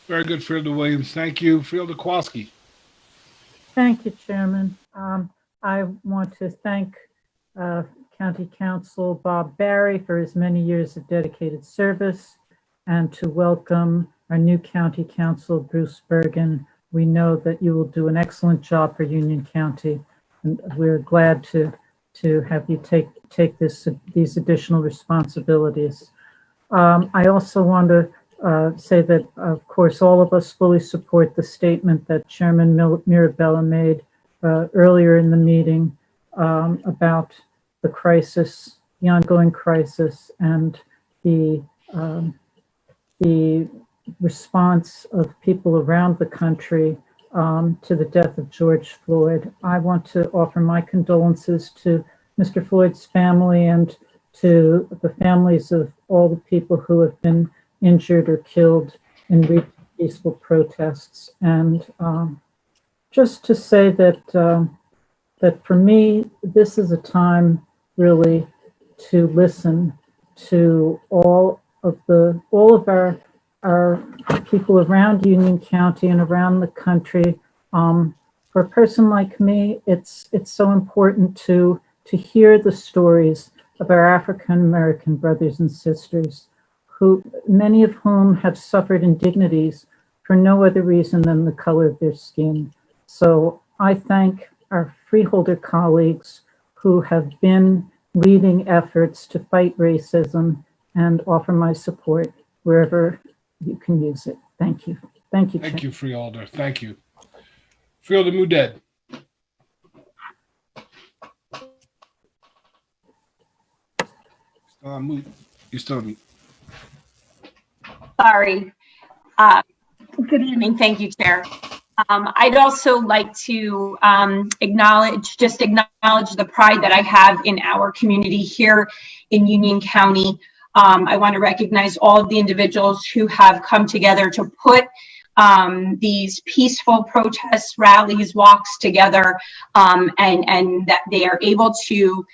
Very good, Freeholder Williams. Thank you. Freeholder Kowalski. Thank you, Chairman. I want to thank County Council Bob Barry for his many years of dedicated service and to welcome our new County Council, Bruce Bergen. We know that you will do an excellent job for Union County, and we're glad to have you take these additional responsibilities. I also want to say that, of course, all of us fully support the statement that Chairman Mirabella made earlier in the meeting about the crisis, the ongoing crisis, and the response of people around the country to the death of George Floyd. I want to offer my condolences to Mr. Floyd's family and to the families of all the people who have been injured or killed in recent peaceful protests. And just to say that that for me, this is a time really to listen to all of our people around Union County and around the country. For a person like me, it's so important to hear the stories of our African American brothers and sisters, who many of whom have suffered indignities for no other reason than the color of their skin. So I thank our freeholder colleagues who have been leading efforts to fight racism and offer my support wherever you can use it. Thank you. Thank you, Chair. Thank you, Freeholder. Thank you. Freeholder Mudet. You're still on mute. Sorry. Good evening. Thank you, Chair. I'd also like to acknowledge the pride that I have in our community here in Union County. I want to recognize all of the individuals who have come together to put these peaceful protests, rallies, walks together, and that they are able to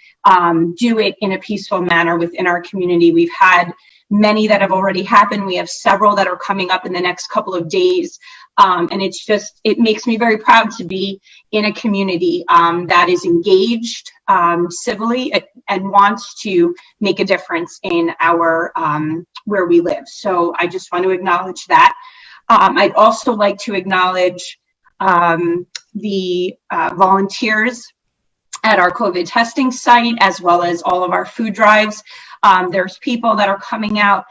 do it in a peaceful manner within our community. We've had many that have already happened. We have several that are coming up in the next couple of days. And it makes me very proud to be in a community that is engaged civilly and wants to make a difference in our where we live. So I just want to acknowledge that. I'd also like to acknowledge the volunteers at our COVID testing site, as well as all of our food drives. There's people that are coming out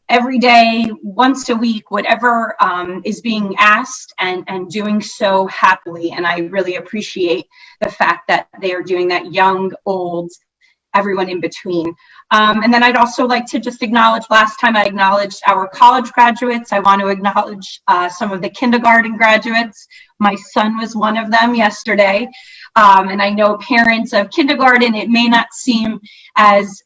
every day, once a week, whatever is being asked, and doing so happily. And I really appreciate the fact that they are doing that, young, old, everyone in between. And then I'd also like to just acknowledge, last time I acknowledged our college graduates. I want to acknowledge some of the kindergarten graduates. My son was one of them yesterday. And I know parents of kindergarten, it may not seem as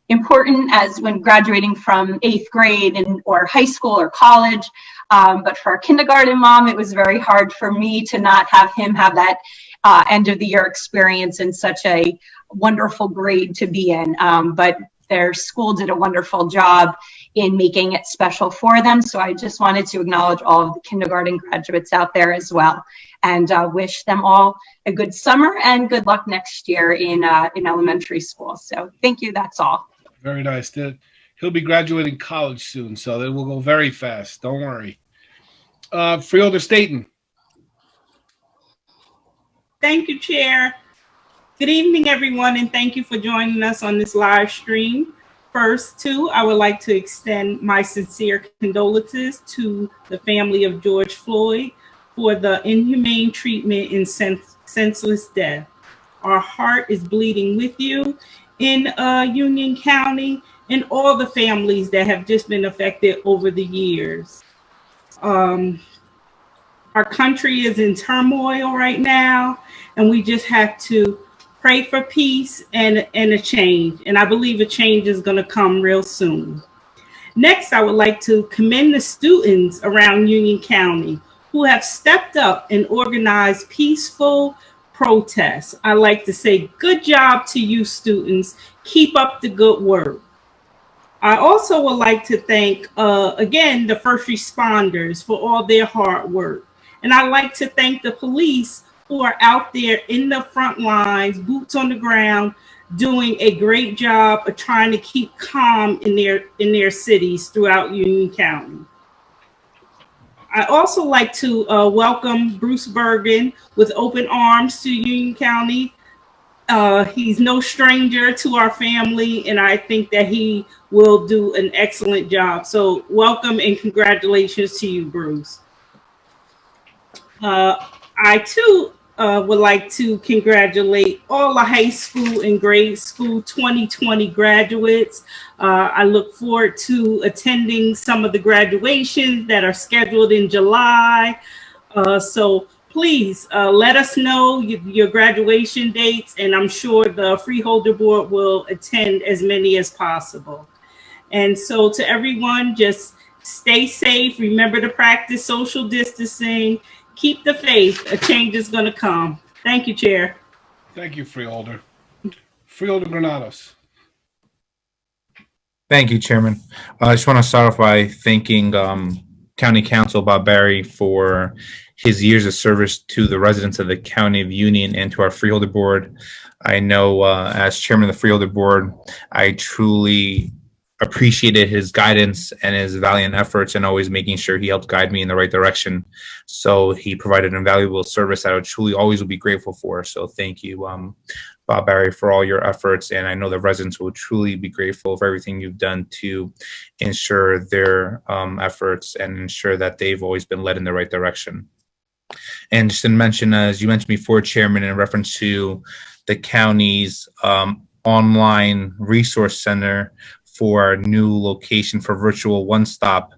important as when graduating from 8th grade or high school or college. But for our kindergarten mom, it was very hard for me to not have him have that end of the year experience in such a wonderful grade to be in. But their school did a wonderful job in making it special for them. So I just wanted to acknowledge all of the kindergarten graduates out there as well, and wish them all a good summer and good luck next year in elementary school. So thank you. That's all. Very nice. He'll be graduating college soon, so it will go very fast. Don't worry. Freeholder Staten. Thank you, Chair. Good evening, everyone, and thank you for joining us on this live stream. First, too, I would like to extend my sincere condolences to the family of George Floyd for the inhumane treatment and senseless death. Our heart is bleeding with you in Union County and all the families that have just been affected over the years. Our country is in turmoil right now, and we just have to pray for peace and a change. And I believe a change is going to come real soon. Next, I would like to commend the students around Union County who have stepped up and organized peaceful protests. I like to say good job to you students. Keep up the good work. I also would like to thank, again, the first responders for all their hard work. And I'd like to thank the police who are out there in the front lines, boots on the ground, doing a great job of trying to keep calm in their cities throughout Union County. I also like to welcome Bruce Bergen with open arms to Union County. He's no stranger to our family, and I think that he will do an excellent job. So welcome and congratulations to you, Bruce. I too would like to congratulate all the high school and grade school 2020 graduates. I look forward to attending some of the graduations that are scheduled in July. So please let us know your graduation dates, and I'm sure the Freeholder Board will attend as many as possible. And so to everyone, just stay safe. Remember to practice social distancing. Keep the faith. A change is going to come. Thank you, Chair. Thank you, Freeholder. Freeholder Granados. Thank you, Chairman. I just want to start off by thanking County Council Bob Barry for his years of service to the residents of the County of Union and to our Freeholder Board. I know as Chairman of the Freeholder Board, I truly appreciated his guidance and his valiant efforts and always making sure he helped guide me in the right direction. So he provided an invaluable service that I truly always will be grateful for. So thank you, Bob Barry, for all your efforts. And I know the residents will truly be grateful for everything you've done to ensure their efforts and ensure that they've always been led in the right direction. And just to mention, as you mentioned before, Chairman, in reference to the county's online resource center for our new location for virtual one-stop.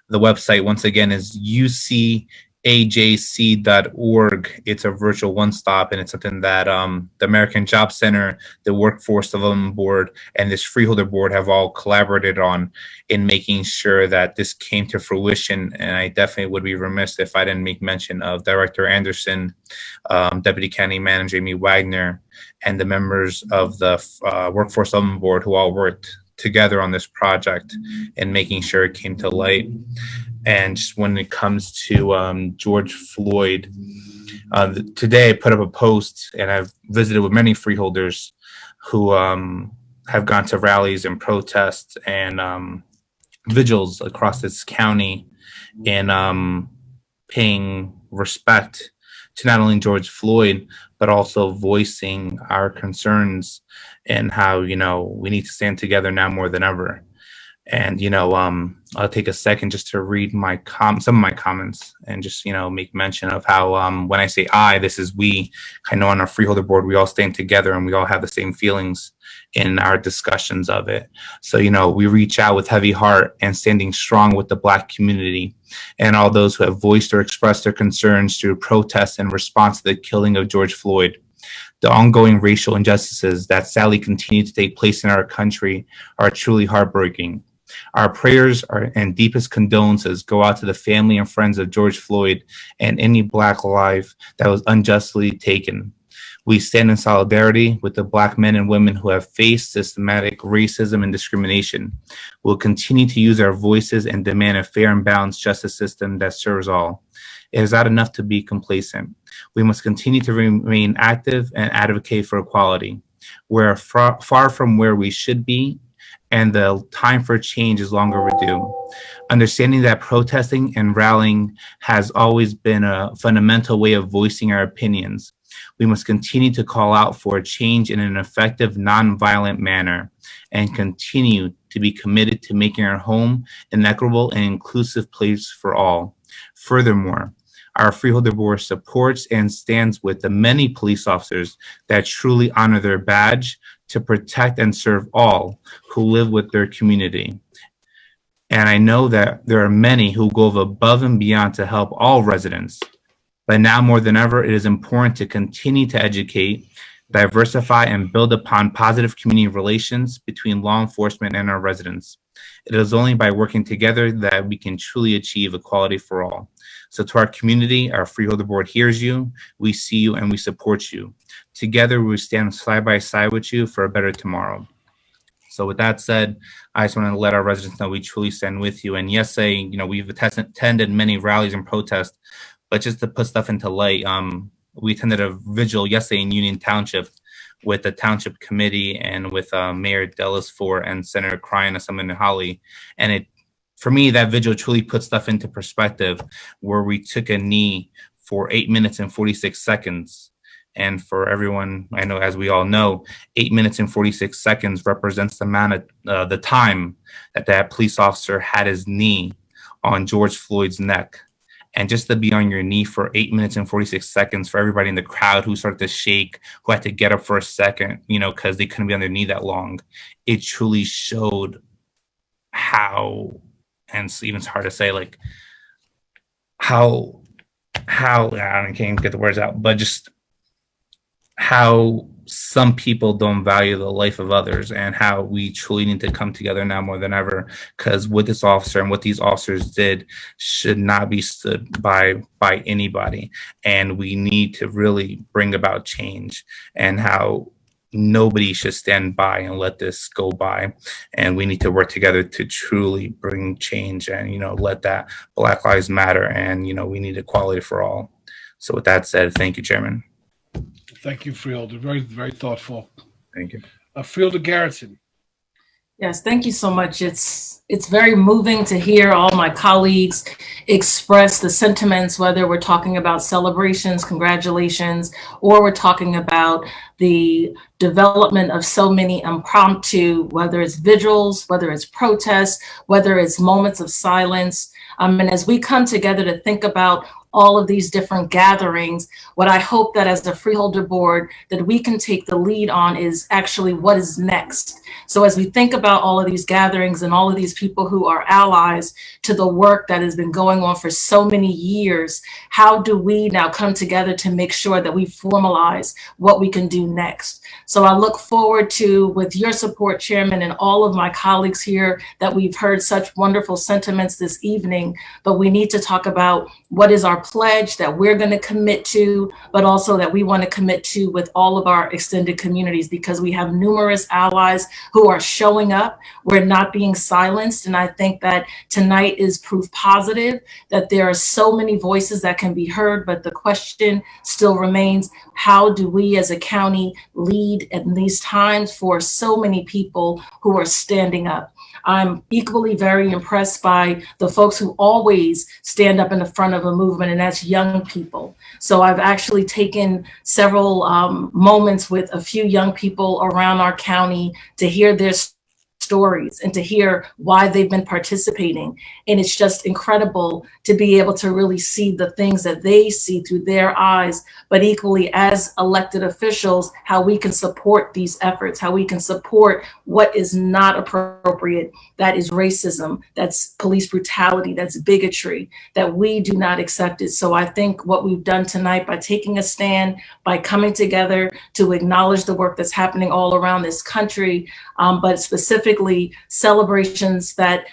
The website, once again, is ucajc.org. It's a virtual one-stop, and it's something that the American Job Center, the Workforce Development Board, and this Freeholder Board have all collaborated on in making sure that this came to fruition. And I definitely would be remiss if I didn't make mention of Director Anderson, Deputy County Manager Amy Wagner, and the members of the Workforce Development Board who all worked together on this project and making sure it came to light. And just when it comes to George Floyd, today I put up a post, and I've visited with many freeholders who have gone to rallies and protests and vigils across this county and paying respect to not only George Floyd, but also voicing our concerns and how, you know, we need to stand together now more than ever. And, you know, I'll take a second just to read my some of my comments and just, you know, make mention of how when I say I, this is we. I know on our Freeholder Board, we all stand together and we all have the same feelings in our discussions of it. So, you know, we reach out with heavy heart and standing strong with the Black community and all those who have voiced or expressed their concerns through protests in response to the killing of George Floyd. The ongoing racial injustices that sadly continue to take place in our country are truly heartbreaking. Our prayers and deepest condolences go out to the family and friends of George Floyd and any Black life that was unjustly taken. We stand in solidarity with the Black men and women who have faced systematic racism and discrimination. We'll continue to use our voices and demand a fair and balanced justice system that serves all. It is not enough to be complacent. We must continue to remain active and advocate for equality. We're far from where we should be, and the time for change is long overdue. Understanding that protesting and rallying has always been a fundamental way of voicing our opinions, we must continue to call out for a change in an effective, nonviolent manner and continue to be committed to making our home an equitable and inclusive place for all. Furthermore, our Freeholder Board supports and stands with the many police officers that truly honor their badge to protect and serve all who live with their community. And I know that there are many who go above and beyond to help all residents. But now more than ever, it is important to continue to educate, diversify, and build upon positive community relations between law enforcement and our residents. It is only by working together that we can truly achieve equality for all. So to our community, our Freeholder Board hears you, we see you, and we support you. Together, we stand side by side with you for a better tomorrow. So with that said, I just want to let our residents know we truly stand with you. And yes, we've attended many rallies and protests, but just to put stuff into light, we attended a vigil yesterday in Union Township with the Township Committee and with Mayor Dellis Ford and Senator Cryan, Assemblyman Holly. And for me, that vigil truly put stuff into perspective, where we took a knee for 8 minutes and 46 seconds. And for everyone, I know, as we all know, 8 minutes and 46 seconds represents the amount of the time that police officer had his knee on George Floyd's neck. And just to be on your knee for 8 minutes and 46 seconds, for everybody in the crowd who started to shake, who had to get up for a second, because they couldn't be on their knee that long, it truly showed how, and it's hard to say, like, how I can't get the words out, but just how some people don't value the life of others, and how we truly need to come together now more than ever, because what this officer and what these officers did should not be stood by anybody. And we need to really bring about change, and how nobody should stand by and let this go by. And we need to work together to truly bring change and, let that Black Lives Matter. And, we need equality for all. So with that said, thank you, Chairman. Thank you, Freeholder. Very, very thoughtful. Thank you. Freeholder Garrettson. Yes, thank you so much. It's very moving to hear all my colleagues express the sentiments, whether we're talking about celebrations, congratulations, or we're talking about the development of so many impromptu, whether it's vigils, whether it's protests, whether it's moments of silence. And as we come together to think about all of these different gatherings. What I hope that as the Freeholder Board that we can take the lead on is actually what is next. So as we think about all of these gatherings and all of these people who are allies to the work that has been going on for so many years, how do we now come together to make sure that we formalize what we can do next? So I look forward to, with your support, Chairman, and all of my colleagues here, that we've heard such wonderful sentiments this evening, but we need to talk about what is our pledge that we're going to commit to, but also that we want to commit to with all of our extended communities, because we have numerous allies who are showing up. We're not being silenced. And I think that tonight is proof positive that there are so many voices that can be heard, but the question still remains, how do we as a county lead in these times for so many people who are standing up? I'm equally very impressed by the folks who always stand up in the front of a movement, and that's young people. So I've actually taken several moments with a few young people around our county to hear their stories and to hear why they've been participating. And it's just incredible to be able to really see the things that they see through their eyes, but equally as elected officials, how we can support these efforts, how we can support what is not appropriate. That is racism, that's police brutality, that's bigotry, that we do not accept it. So I think what we've done tonight by taking a stand, by coming together to acknowledge the work that's happening all around this country, but specifically celebrations that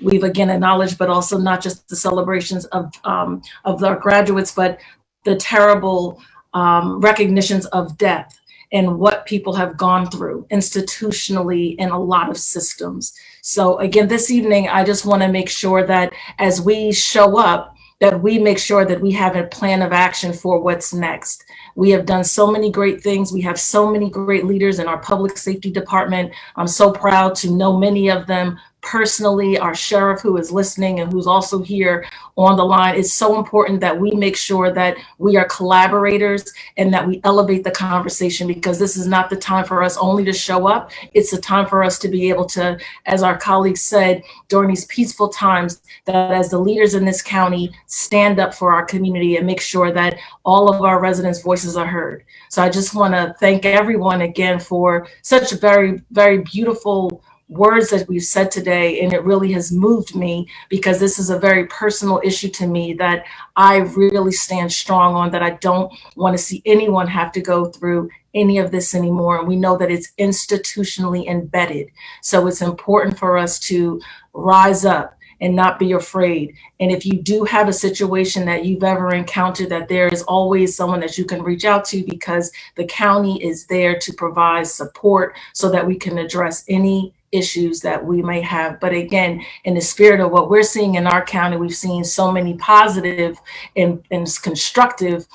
we've again acknowledged, but also not just the celebrations of our graduates, but the terrible recognitions of death and what people have gone through institutionally in a lot of systems. So again, this evening, I just want to make sure that as we show up, that we make sure that we have a plan of action for what's next. We have done so many great things. We have so many great leaders in our public safety department. I'm so proud to know many of them personally. Our sheriff, who is listening and who's also here on the line. It's so important that we make sure that we are collaborators and that we elevate the conversation, because this is not the time for us only to show up. It's the time for us to be able to, as our colleagues said, during these peaceful times, that as the leaders in this county stand up for our community and make sure that all of our residents' voices are heard. So I just want to thank everyone again for such very, very beautiful words that we've said today, and it really has moved me, because this is a very personal issue to me that I really stand strong on, that I don't want to see anyone have to go through any of this anymore. And we know that it's institutionally embedded. So it's important for us to rise up and not be afraid. And if you do have a situation that you've ever encountered, that there is always someone that you can reach out to, because the county is there to provide support so that we can address any issues that we may have. But again, in the spirit of what we're seeing in our county, we've seen so many positive and constructive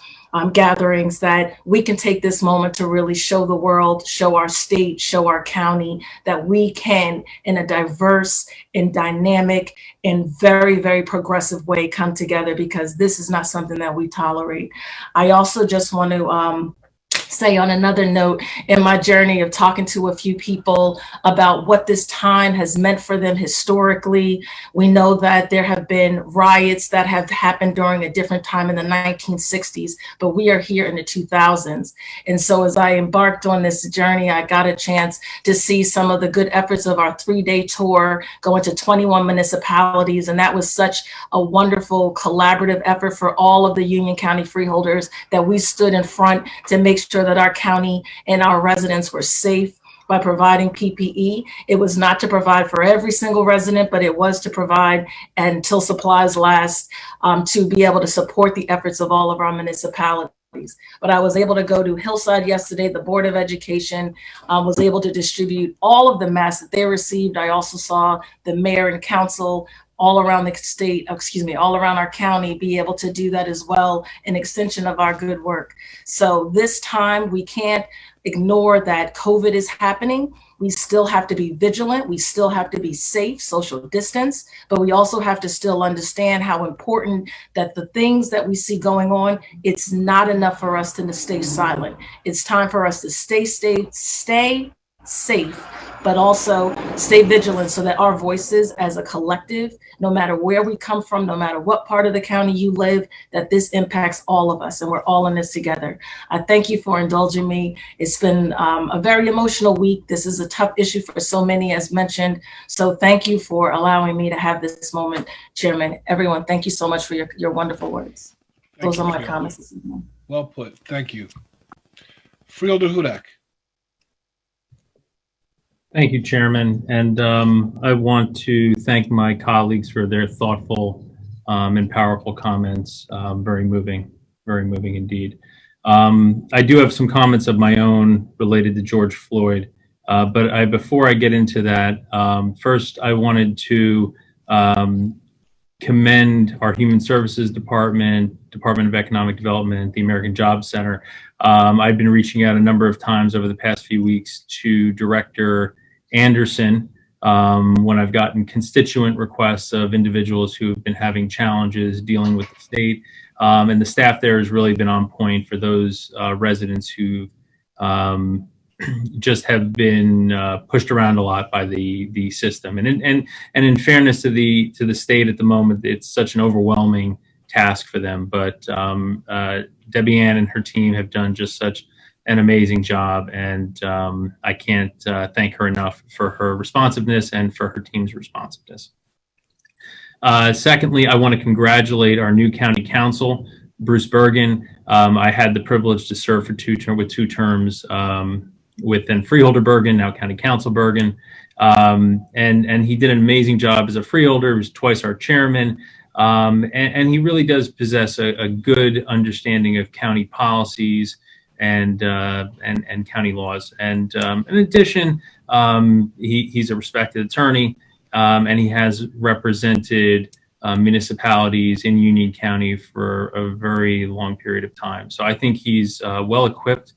gatherings that we can take this moment to really show the world, show our state, show our county that we can, in a diverse and dynamic and very, very progressive way, come together, because this is not something that we tolerate. I also just want to say, on another note, in my journey of talking to a few people about what this time has meant for them historically, we know that there have been riots that have happened during a different time in the 1960s, but we are here in the 2000s. And so as I embarked on this journey, I got a chance to see some of the good efforts of our 3-day tour, going to 21 municipalities. And that was such a wonderful collaborative effort for all of the Union County freeholders, that we stood in front to make sure that our county and our residents were safe by providing PPE. It was not to provide for every single resident, but it was to provide until supplies last, to be able to support the efforts of all of our municipalities. But I was able to go to Hillside yesterday. The Board of Education was able to distribute all of the masks that they received. I also saw the mayor and council all around the state, all around our county, be able to do that as well, an extension of our good work. So this time, we can't ignore that COVID is happening. We still have to be vigilant. We still have to be safe, social distance, but we also have to still understand how important that the things that we see going on, it's not enough for us to stay silent. It's time for us to stay safe, but also stay vigilant so that our voices as a collective, no matter where we come from, no matter what part of the county you live, that this impacts all of us and we're all in this together. I thank you for indulging me. It's been a very emotional week. This is a tough issue for so many, as mentioned. So thank you for allowing me to have this moment, Chairman. Everyone, thank you so much for your wonderful words. Those are my comments this evening. Well put. Thank you. Freeholder Hudak. Thank you, Chairman. And I want to thank my colleagues for their thoughtful and powerful comments. Very moving indeed. I do have some comments of my own related to George Floyd. But before I get into that, first I wanted to commend our Human Services Department, Department of Economic Development, the American Jobs Center. I've been reaching out a number of times over the past few weeks to Director Anderson when I've gotten constituent requests of individuals who have been having challenges dealing with the state. And the staff there has really been on point for those residents who just have been pushed around a lot by the system. And in fairness to the state at the moment, it's such an overwhelming task for them. But Debbie Ann and her team have done just such an amazing job, and I can't thank her enough for her responsiveness and for her team's responsiveness. Secondly, I want to congratulate our new county council, Bruce Bergen. I had the privilege to serve for with two terms with then Freeholder Bergen, now County Council Bergen, and he did an amazing job as a freeholder. He was twice our chairman, and he really does possess a good understanding of county policies and county laws. And in addition, he's a respected attorney, and he has represented municipalities in Union County for a very long period of time. So I think he's well equipped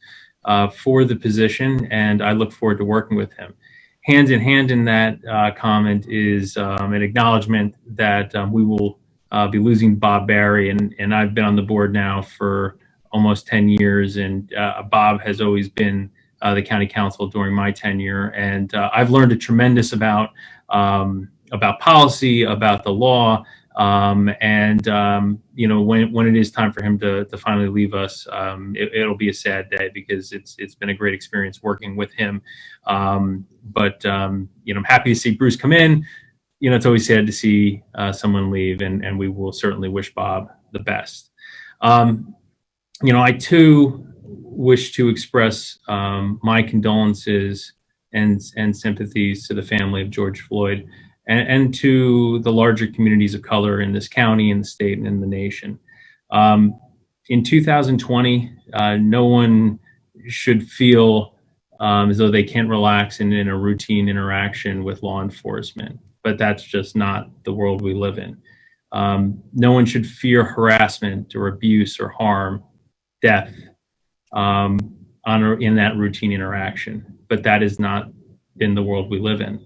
for the position, and I look forward to working with him. Hand in hand in that comment is an acknowledgement that we will be losing Bob Barry, and I've been on the board now for almost 10 years, and Bob has always been the county council during my tenure, and I've learned a tremendous about policy, about the law, and you know, when it is time for him to finally leave us, it'll be a sad day because it's been a great experience working with him. But you know, I'm happy to see Bruce come in. You know, it's always sad to see someone leave, and we will certainly wish Bob the best. You know, I too wish to express my condolences and sympathies to the family of George Floyd and to the larger communities of color in this county, in the state, and in the nation. In 2020, no one should feel as though they can't relax in a routine interaction with law enforcement, but that's just not the world we live in. No one should fear harassment or abuse or harm, death in that routine interaction, but that is not in the world we live in.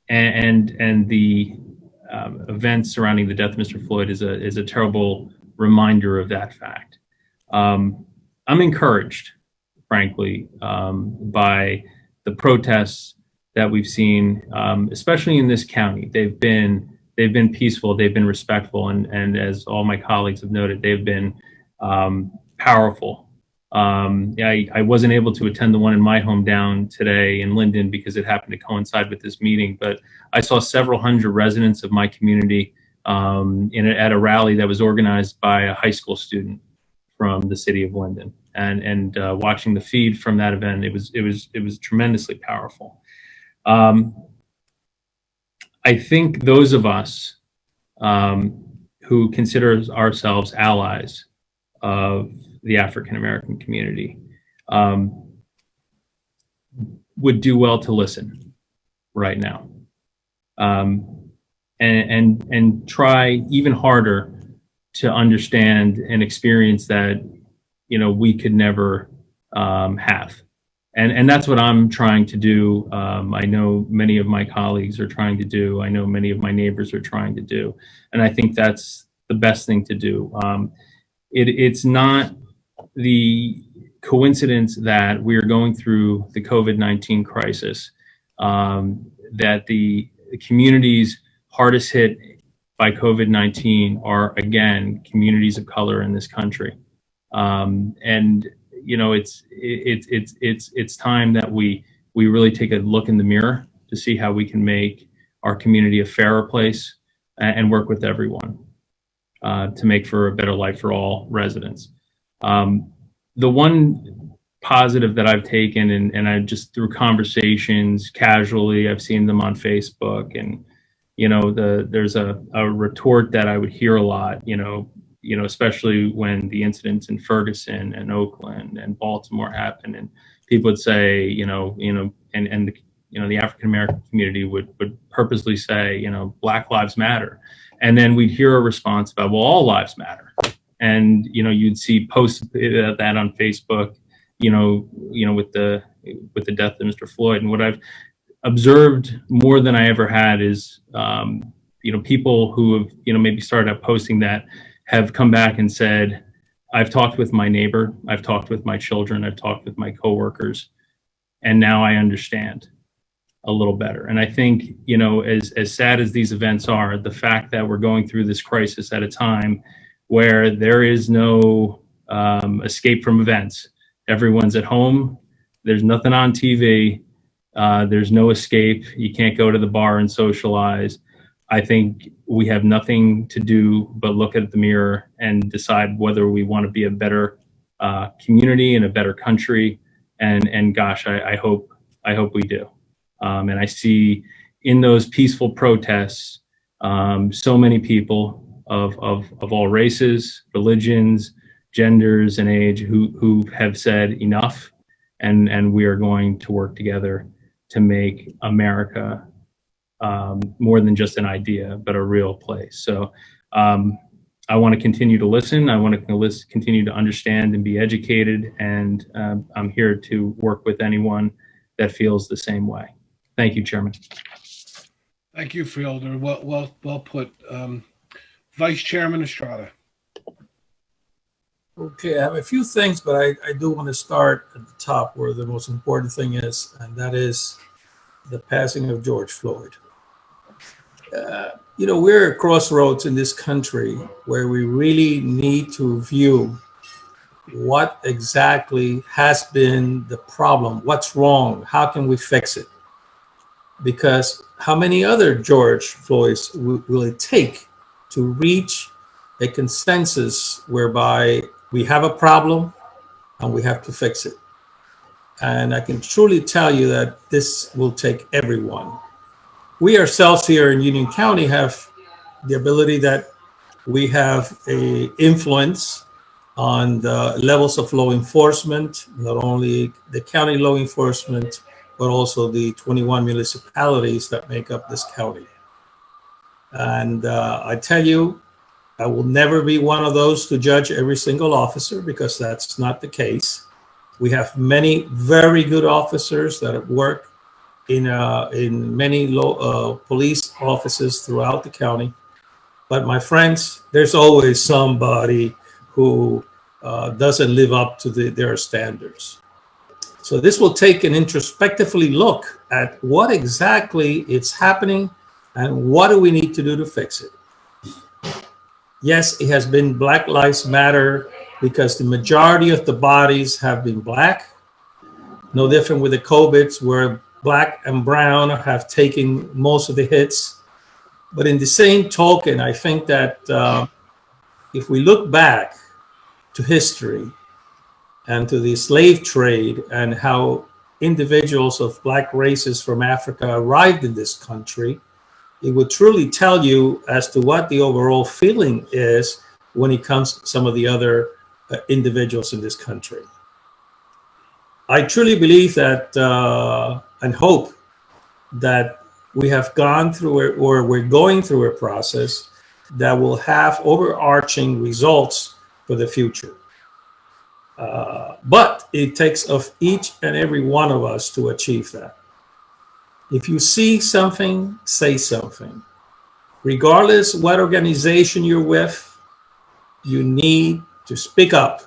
And the events surrounding the death of Mr. Floyd is a terrible reminder of that fact. I'm encouraged, frankly, by the protests that we've seen, especially in this county. They've been peaceful, they've been respectful, and as all my colleagues have noted, they've been powerful. I wasn't able to attend the one in my hometown today in Linden because it happened to coincide with this meeting, but I saw several hundred residents of my community at a rally that was organized by a high school student from the city of Linden, and watching the feed from that event, it was tremendously powerful. I think those of us who consider ourselves allies of the African American community would do well to listen right now, and try even harder to understand and experience that, you know, we could never have. And that's what I'm trying to do. I know many of my colleagues are trying to do. I know many of my neighbors are trying to do. And I think that's the best thing to do. It's not the coincidence that we are going through the COVID-19 crisis, that the communities hardest hit by COVID-19 are, again, communities of color in this country. And, you know, it's time that we really take a look in the mirror to see how we can make our community a fairer place and work with everyone to make for a better life for all residents. The one positive that I've taken, and I just through conversations casually, I've seen them on Facebook, and you know, there's a retort that I would hear a lot, you know, especially when the incidents in Ferguson and Oakland and Baltimore happened, and people would say, the African American community would purposely say, Black Lives Matter, and then we'd hear a response about, well, all lives matter. And, you'd see posts of that on Facebook, with the death of Mr. Floyd. And what I've observed more than I ever had is, people who have, maybe started out posting that have come back and said, I've talked with my neighbor, I've talked with my children, I've talked with my coworkers, and now I understand a little better. And I think, as sad as these events are, the fact that we're going through this crisis at a time where there is no escape from events. Everyone's at home. There's nothing on TV. There's no escape. You can't go to the bar and socialize. I think we have nothing to do but look at the mirror and decide whether we want to be a better community and a better country. And gosh, I hope we do. And I see in those peaceful protests so many people of all races, religions, genders, and age who have said enough, and we are going to work together to make America more than just an idea, but a real place. So I want to continue to listen. I want to continue to understand and be educated, and I'm here to work with anyone that feels the same way. Thank you, Chairman. Thank you, Freeholder. Well put. Vice Chairman Estrada. Okay, I have a few things, but I do want to start at the top where the most important thing is, and that is the passing of George Floyd. We're at crossroads in this country where we really need to view what exactly has been the problem, what's wrong, how can we fix it? Because how many other George Floyds will it take to reach a consensus whereby we have a problem and we have to fix it? And I can truly tell you that this will take everyone. We ourselves here in Union County have the ability that we have a influence on the levels of law enforcement, not only the county law enforcement, but also the 21 municipalities that make up this county. And I tell you, I will never be one of those to judge every single officer, because that's not the case. We have many very good officers that work in many police offices throughout the county. But my friends, there's always somebody who doesn't live up to their standards. So this will take an introspectively look at what exactly is happening and what do we need to do to fix it. Yes, it has been Black Lives Matter because the majority of the bodies have been Black. No different with the COVIDs, where Black and brown have taken most of the hits. But in the same token, I think that if we look back to history and to the slave trade and how individuals of Black races from Africa arrived in this country, it would truly tell you as to what the overall feeling is when it comes to some of the other individuals in this country. I truly believe that and hope that we have gone through it, or we're going through a process that will have overarching results for the future. But it takes of each and every one of us to achieve that. If you see something, say something. Regardless what organization you're with, you need to speak up,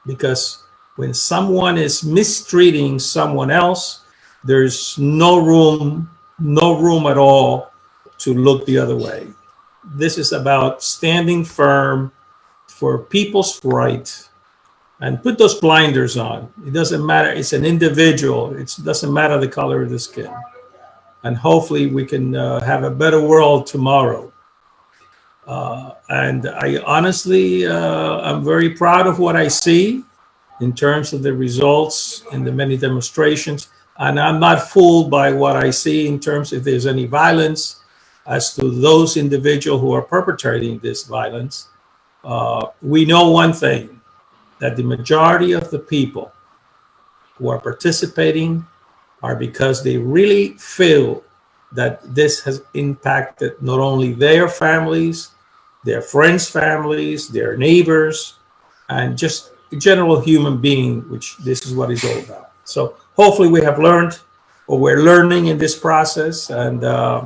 because When someone is mistreating someone else, there's no room at all to look the other way. This is about standing firm for people's rights and put those blinders on. It doesn't matter. It's an individual. It doesn't matter the color of the skin. And hopefully we can have a better world tomorrow. And I honestly, I'm very proud of what I see in terms of the results in the many demonstrations. And I'm not fooled by what I see in terms of if there's any violence as to those individuals who are perpetrating this violence. We know one thing, that the majority of the people who are participating are because they really feel that this has impacted not only their families, their friends' families, their neighbors, and just a general human being, which this is what it's all about. So hopefully we have learned, or we're learning in this process, and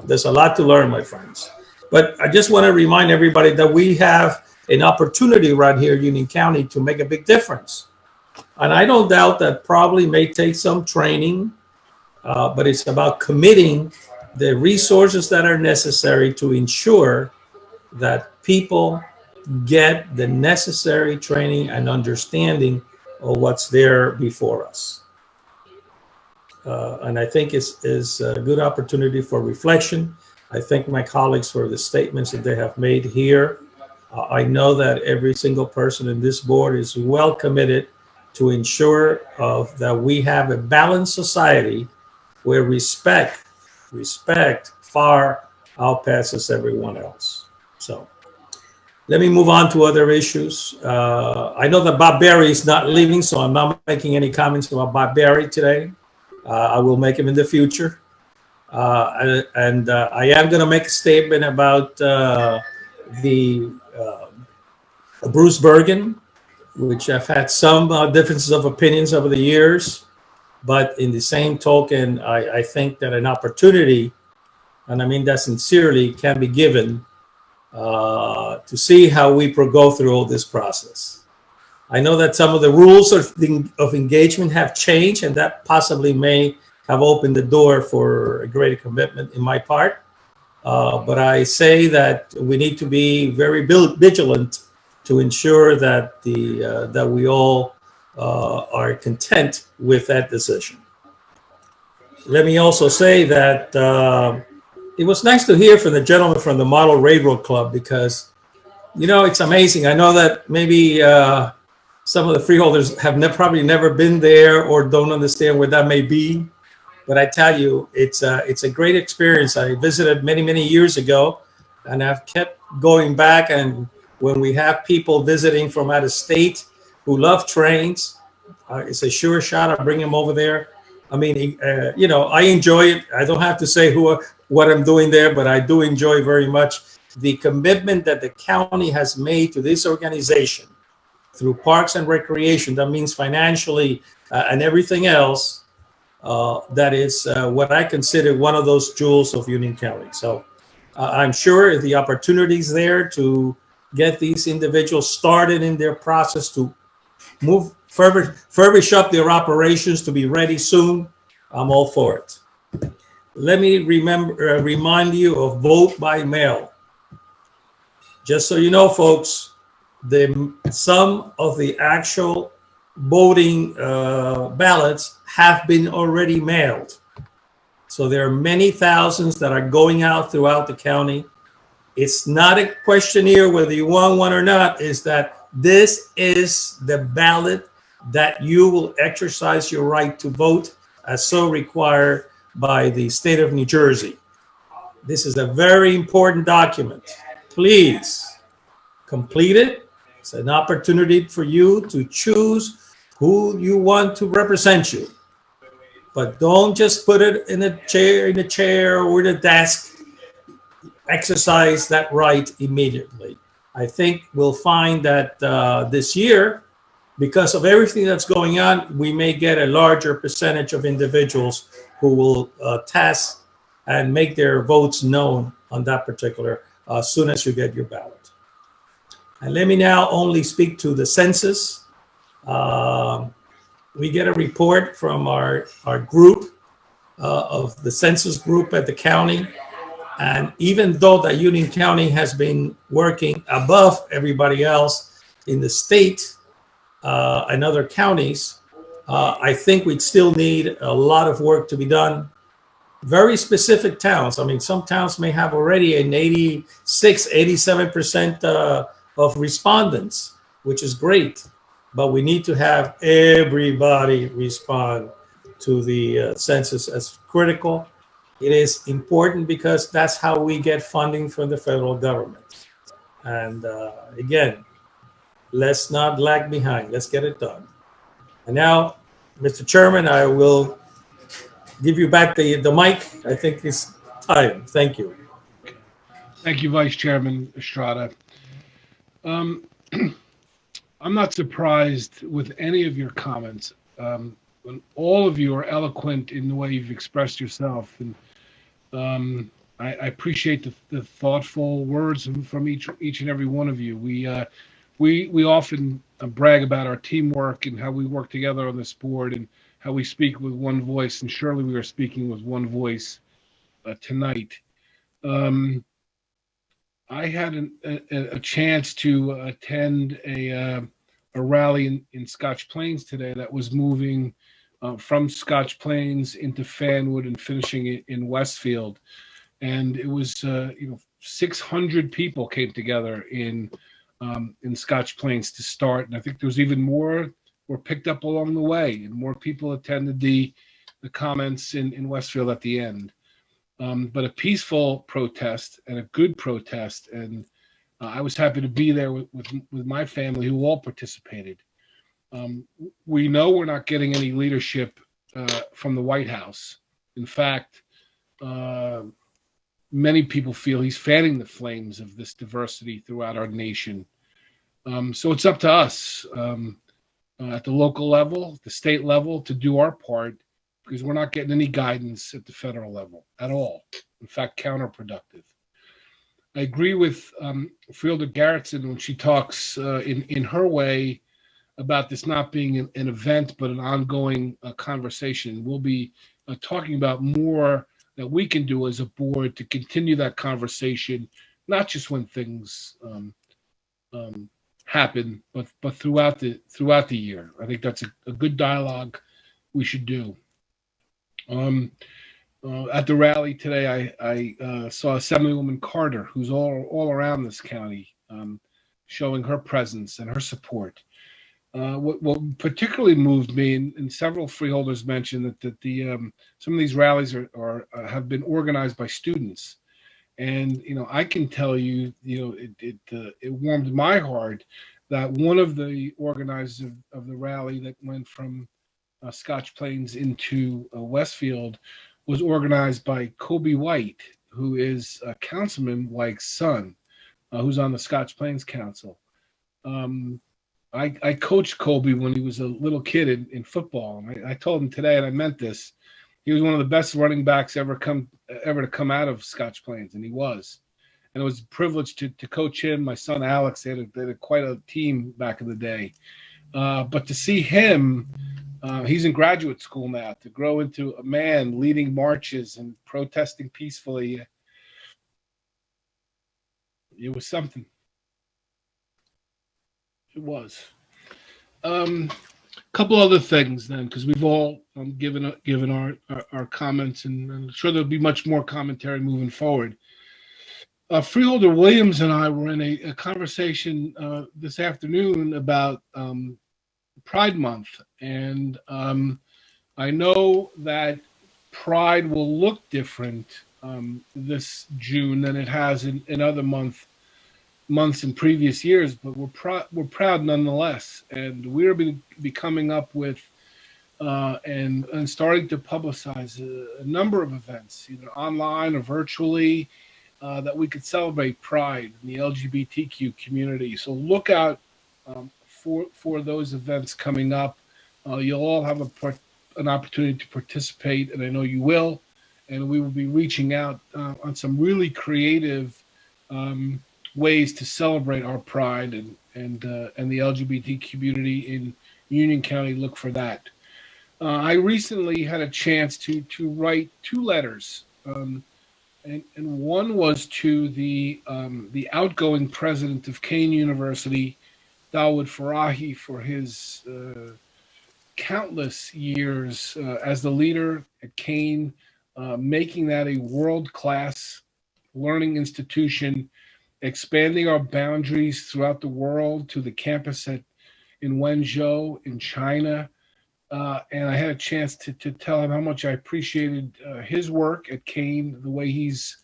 there's a lot to learn, my friends. But I just want to remind everybody that we have an opportunity right here in Union County to make a big difference. And I don't doubt that probably may take some training, but it's about committing the resources that are necessary to ensure that people get the necessary training and understanding of what's there before us. And I think it's a good opportunity for reflection. I thank my colleagues for the statements that they have made here. I know that every single person in this board is well committed to ensure that we have a balanced society where respect far outpasses everyone else. So let me move on to other issues. I know that Bob Berry is not leaving, so I'm not making any comments about Bob Berry today. I will make him in the future. I am going to make a statement about Bruce Bergen, which I've had some differences of opinions over the years. But in the same token, I think that an opportunity, and I mean that sincerely, can be given to see how we go through all this process. I know that some of the rules of engagement have changed, and that possibly may have opened the door for a greater commitment in my part. But I say that we need to be very vigilant to ensure that that we all are content with that decision. Let me also say that it was nice to hear from the gentleman from the Model Railroad Club, because, you know, it's amazing. I know that maybe some of the freeholders have probably never been there or don't understand where that may be. But I tell you, it's a great experience. I visited many years ago, and I've kept going back. And when we have people visiting from out of state who love trains, it's a sure shot. I bring them over there. I mean, you know, I enjoy it. I don't have to say what I'm doing there, but I do enjoy very much the commitment that the county has made to this organization through Parks and Recreation. That means financially and everything else. That is what I consider one of those jewels of Union County. So I'm sure the opportunity is there to get these individuals started in their process to furbish up their operations to be ready soon. I'm all for it. Let me remind you of vote by mail. Just so you know, folks, some of the actual voting ballots have been already mailed. So there are many thousands that are going out throughout the county. It's not a question here whether you want one or not, is that this is the ballot that you will exercise your right to vote as so required by the state of New Jersey. This is a very important document. Please complete it. It's an opportunity for you to choose who you want to represent you. But don't just put it in a chair or in a desk. Exercise that right immediately. I think we'll find that this year, because of everything that's going on, we may get a larger percentage of individuals who will test and make their votes known on that particular as soon as you get your ballot. And let me now only speak to the census. we get a report from our group of the census group at the county. And even though that Union County has been working above everybody else in the state and other counties, I think we'd still need a lot of work to be done. Very specific towns. I mean, some towns may have already an 86, 87% of respondents, which is great. But we need to have everybody respond to the census as critical. It is important because that's how we get funding from the federal government. And again, let's not lag behind. Let's get it done. And now, Mr. Chairman, I will give you back the mic. I think it's time. Thank you. Thank you, Vice Chairman Estrada. I'm not surprised with any of your comments. When all of you are eloquent in the way you've expressed yourself, and I appreciate the thoughtful words from each and every one of you. We often brag about our teamwork and how we work together on this board and how we speak with one voice, and surely we are speaking with one voice tonight. I had a chance to attend a rally in Scotch Plains today that was moving from Scotch Plains into Fanwood and finishing it in Westfield. And it was, 600 people came together in Scotch Plains to start. And I think there was even more were picked up along the way, and more people attended the comments in Westfield at the end. But a peaceful protest and a good protest, and I was happy to be there with my family who all participated. We know we're not getting any leadership from the White House. In fact, many people feel he's fanning the flames of this diversity throughout our nation. So it's up to us at the local level, the state level, to do our part, because we're not getting any guidance at the federal level at all. In fact, counterproductive. I agree with Freeholder Garrettson when she talks in her way about this not being an event, but an ongoing conversation. We'll be talking about more that we can do as a board to continue that conversation, not just when things happen, but throughout the year. I think that's a good dialogue we should do. At the rally today, I saw Assemblywoman Carter, who's all around this county, showing her presence and her support. What particularly moved me, and several freeholders mentioned that some of these rallies have been organized by students, and I can tell you, it warmed my heart that one of the organizers of the rally that went from Scotch Plains into Westfield was organized by Kobe White, who is Councilman White's son, who's on the Scotch Plains Council. I coached Kobe when he was a little kid in football. And I told him today, and I meant this, he was one of the best running backs ever to come out of Scotch Plains, and he was. And it was a privilege to coach him. My son Alex, they had quite a team back in the day. But to see him, he's in graduate school now, to grow into a man leading marches and protesting peacefully, it was something. It was. Couple other things then, because we've all given our comments, and I'm sure there'll be much more commentary moving forward. Freeholder Williams and I were in a conversation this afternoon about Pride Month, and I know that Pride will look different this June than it has in other months in previous years, but we're proud nonetheless, and we're be coming up with and starting to publicize a number of events, either online or virtually, that we could celebrate Pride in the LGBTQ community. So look out for those events coming up. You'll all have an opportunity to participate, and I know you will. And we will be reaching out on some really creative ways to celebrate our Pride and the LGBT community in Union County. Look for that. I recently had a chance to write 2 letters, and one was to the outgoing president of Kane University, Dawood Farahi, for his countless years as the leader at Kane, making that a world-class learning institution, expanding our boundaries throughout the world to the campus in Wenzhou in China. And I had a chance to tell him how much I appreciated his work at Kane, the way he's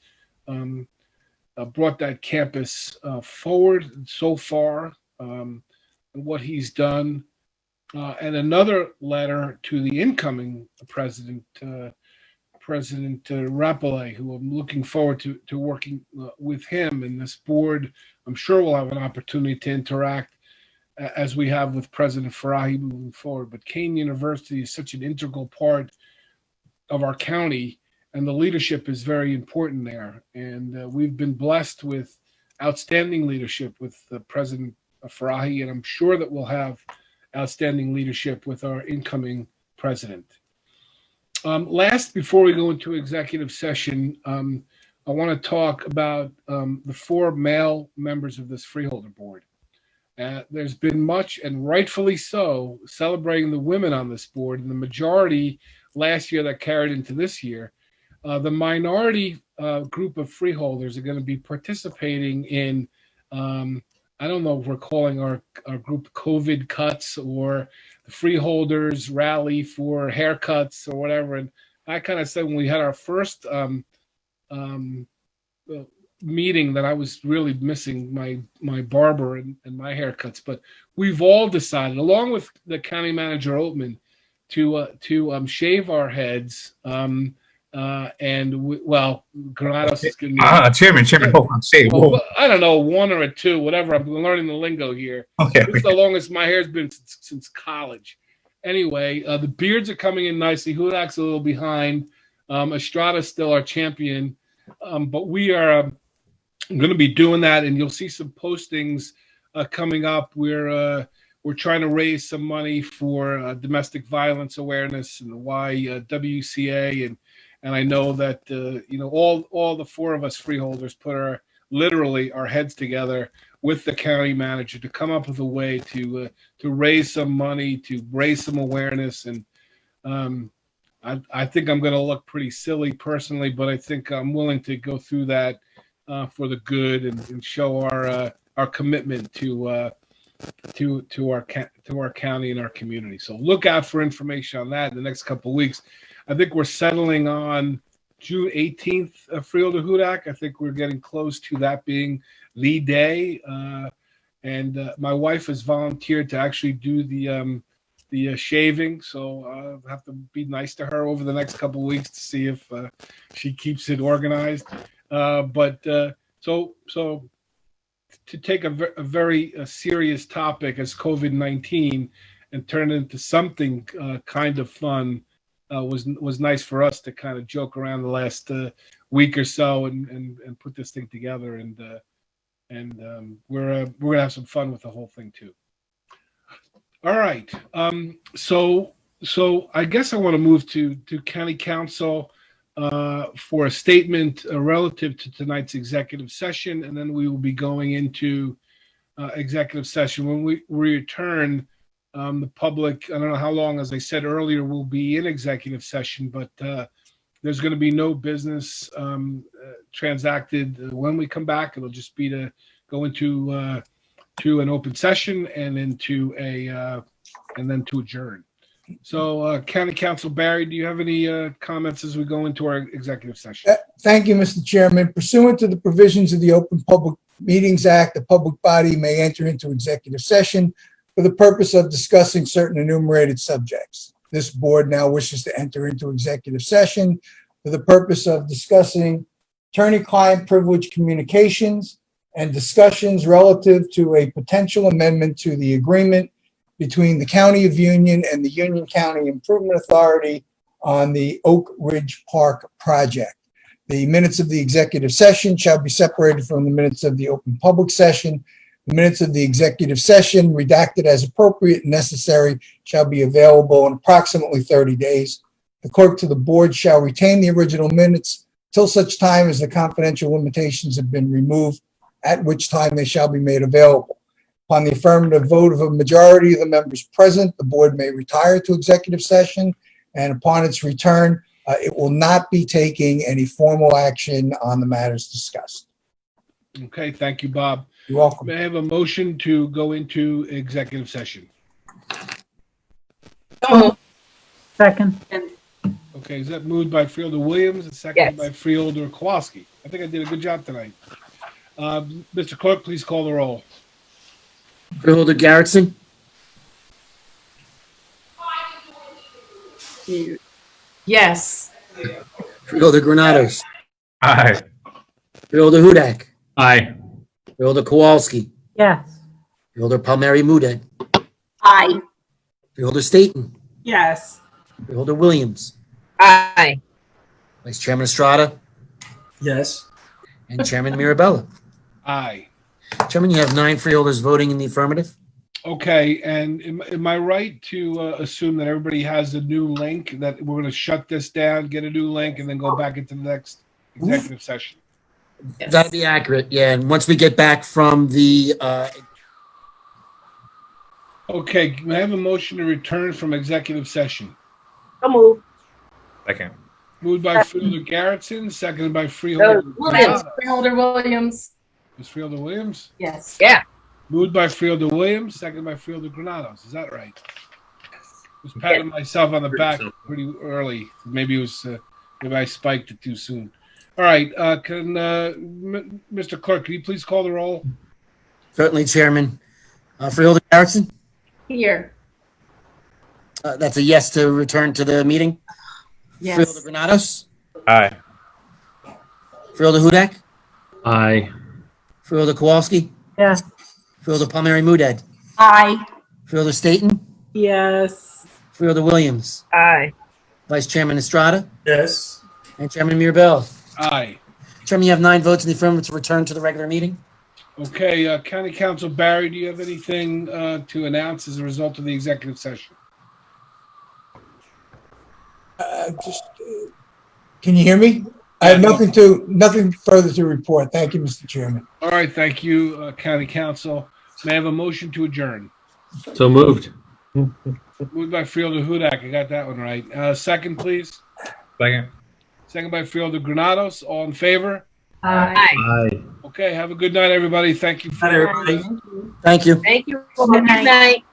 brought that campus forward so far, and what he's done. And another letter to the incoming president, President Rappelet, who I'm looking forward to working with him and this board. I'm sure we'll have an opportunity to interact as we have with President Farahi moving forward. But Kane University is such an integral part of our county, and the leadership is very important there. And we've been blessed with outstanding leadership with President Farahi, and I'm sure that we'll have outstanding leadership with our incoming president. Last, before we go into executive session, I want to talk about the 4 male members of this freeholder board. There's been much, and rightfully so, celebrating the women on this board, and the majority last year that carried into this year. The minority group of freeholders are going to be participating in, I don't know if we're calling our group COVID cuts or the freeholders rally for haircuts or whatever. And I kind of said when we had our first meeting that I was really missing my barber and my haircuts, but we've all decided, along with the county manager Oatman, to shave our heads. Granados is going to Chairman, hold on, say, well, I don't know, 1 or 2, whatever. I'm learning the lingo here. Okay. This is the longest my hair's been since college. Anyway, the beards are coming in nicely. Hudak's a little behind. Estrada's still our champion. But we are going to be doing that, and you'll see some postings coming up. We're trying to raise some money for domestic violence awareness and the YWCA, and I know that all the 4 of us freeholders put literally our heads together with the county manager to come up with a way to raise some money, to raise some awareness, and I think I'm going to look pretty silly personally, but I think I'm willing to go through that for the good and show our commitment to our county and our community. So look out for information on that in the next couple of weeks. I think we're settling on June 18th, Freeholder Hudak. I think we're getting close to that being the day. And my wife has volunteered to actually do the shaving, so I'll have to be nice to her over the next couple of weeks to see if she keeps it organized. So to take a very serious topic as COVID-19 and turn it into something kind of fun was nice for us to kind of joke around the last week or so and put this thing together, and we're gonna have some fun with the whole thing too. All right, so I guess I want to move to County Council for a statement relative to tonight's executive session, and then we will be going into executive session. When we return, the public, I don't know how long, as I said earlier, will be in executive session, but there's going to be no business transacted when we come back. It'll just be to go into an open session and into and then to adjourn. So, County Council Barry, do you have any comments as we go into our executive session? Thank you, Mr. Chairman. Pursuant to the provisions of the Open Public Meetings Act, the public body may enter into executive session for the purpose of discussing certain enumerated subjects. This board now wishes to enter into executive session for the purpose of discussing attorney-client privilege communications and discussions relative to a potential amendment to the agreement between the County of Union and the Union County Improvement Authority on the Oak Ridge Park project. The minutes of the executive session shall be separated from the minutes of the open public session. The minutes of the executive session, redacted as appropriate and necessary, shall be available in approximately 30 days. The clerk to the board shall retain the original minutes till such time as the confidential limitations have been removed, at which time they shall be made available. Upon the affirmative vote of a majority of the members present, the board may retire to executive session, and upon its return, it will not be taking any formal action on the matters discussed. Okay, thank you, Bob. You're welcome. May I have a motion to go into executive session? Second. Okay, is that moved by Freeholder Williams and seconded Yes. by Freeholder Kowalski? I think I did a good job tonight. Mr. Clerk, please call the roll. Freeholder Garrettson, Yes. Freeholder Granados, Aye. Freeholder Hudak, Aye. Freeholder Kowalski, Yes. Freeholder Palmieri Muedad, Aye. Freeholder Staton, Yes. Freeholder Williams, Aye. Vice Chairman Estrada, Yes. and Chairman Mirabella. Aye. Chairman, you have 9 freeholders voting in the affirmative. Okay, and am I right to assume that everybody has a new link, that we're going to shut this down, get a new link, and then go back into the next executive session? That'd be accurate, yeah. And once we get back from the, Okay, can I have a motion to return from executive session? So move. Second. Moved by Freeholder Garrettson, seconded by Freeholder Williams. Granados. Freeholder Williams. Is Freeholder Williams? Yes. Yeah. Moved by Freeholder Williams, seconded by Freeholder Granados. Is that right? I was patting myself on the back pretty early. Maybe it was, maybe I spiked it too soon. All right, Mr. Clerk, can you please call the roll? certainly, Chairman. Freeholder Garrettson, Here. that's a yes to return to the meeting. Freeholder Yes. Granados, Aye. Freeholder Hudak, Aye. Freeholder Kowalski, Yes. Freeholder Palmieri Muedad, Aye. Freeholder Staton, Yes. Freeholder Williams, Aye. Vice Chairman Estrada, Yes. and Chairman Mirabella. Aye. Chairman, you have 9 votes in the affirmative to return to the regular meeting. Okay, County Council Barry, do you have anything to announce as a result of the executive session? Can you hear me? I have nothing further to report. Thank you, Mr. Chairman. All right, thank you, County Council. May I have a motion to adjourn? So moved. Moved by Freeholder Hudak, I got that one right. Second, please. Second. Second by Freeholder Granados. All in favor? Aye. Aye. Okay, have a good night, everybody. Thank you for Night, everybody. Thank you. Thank you. Good night.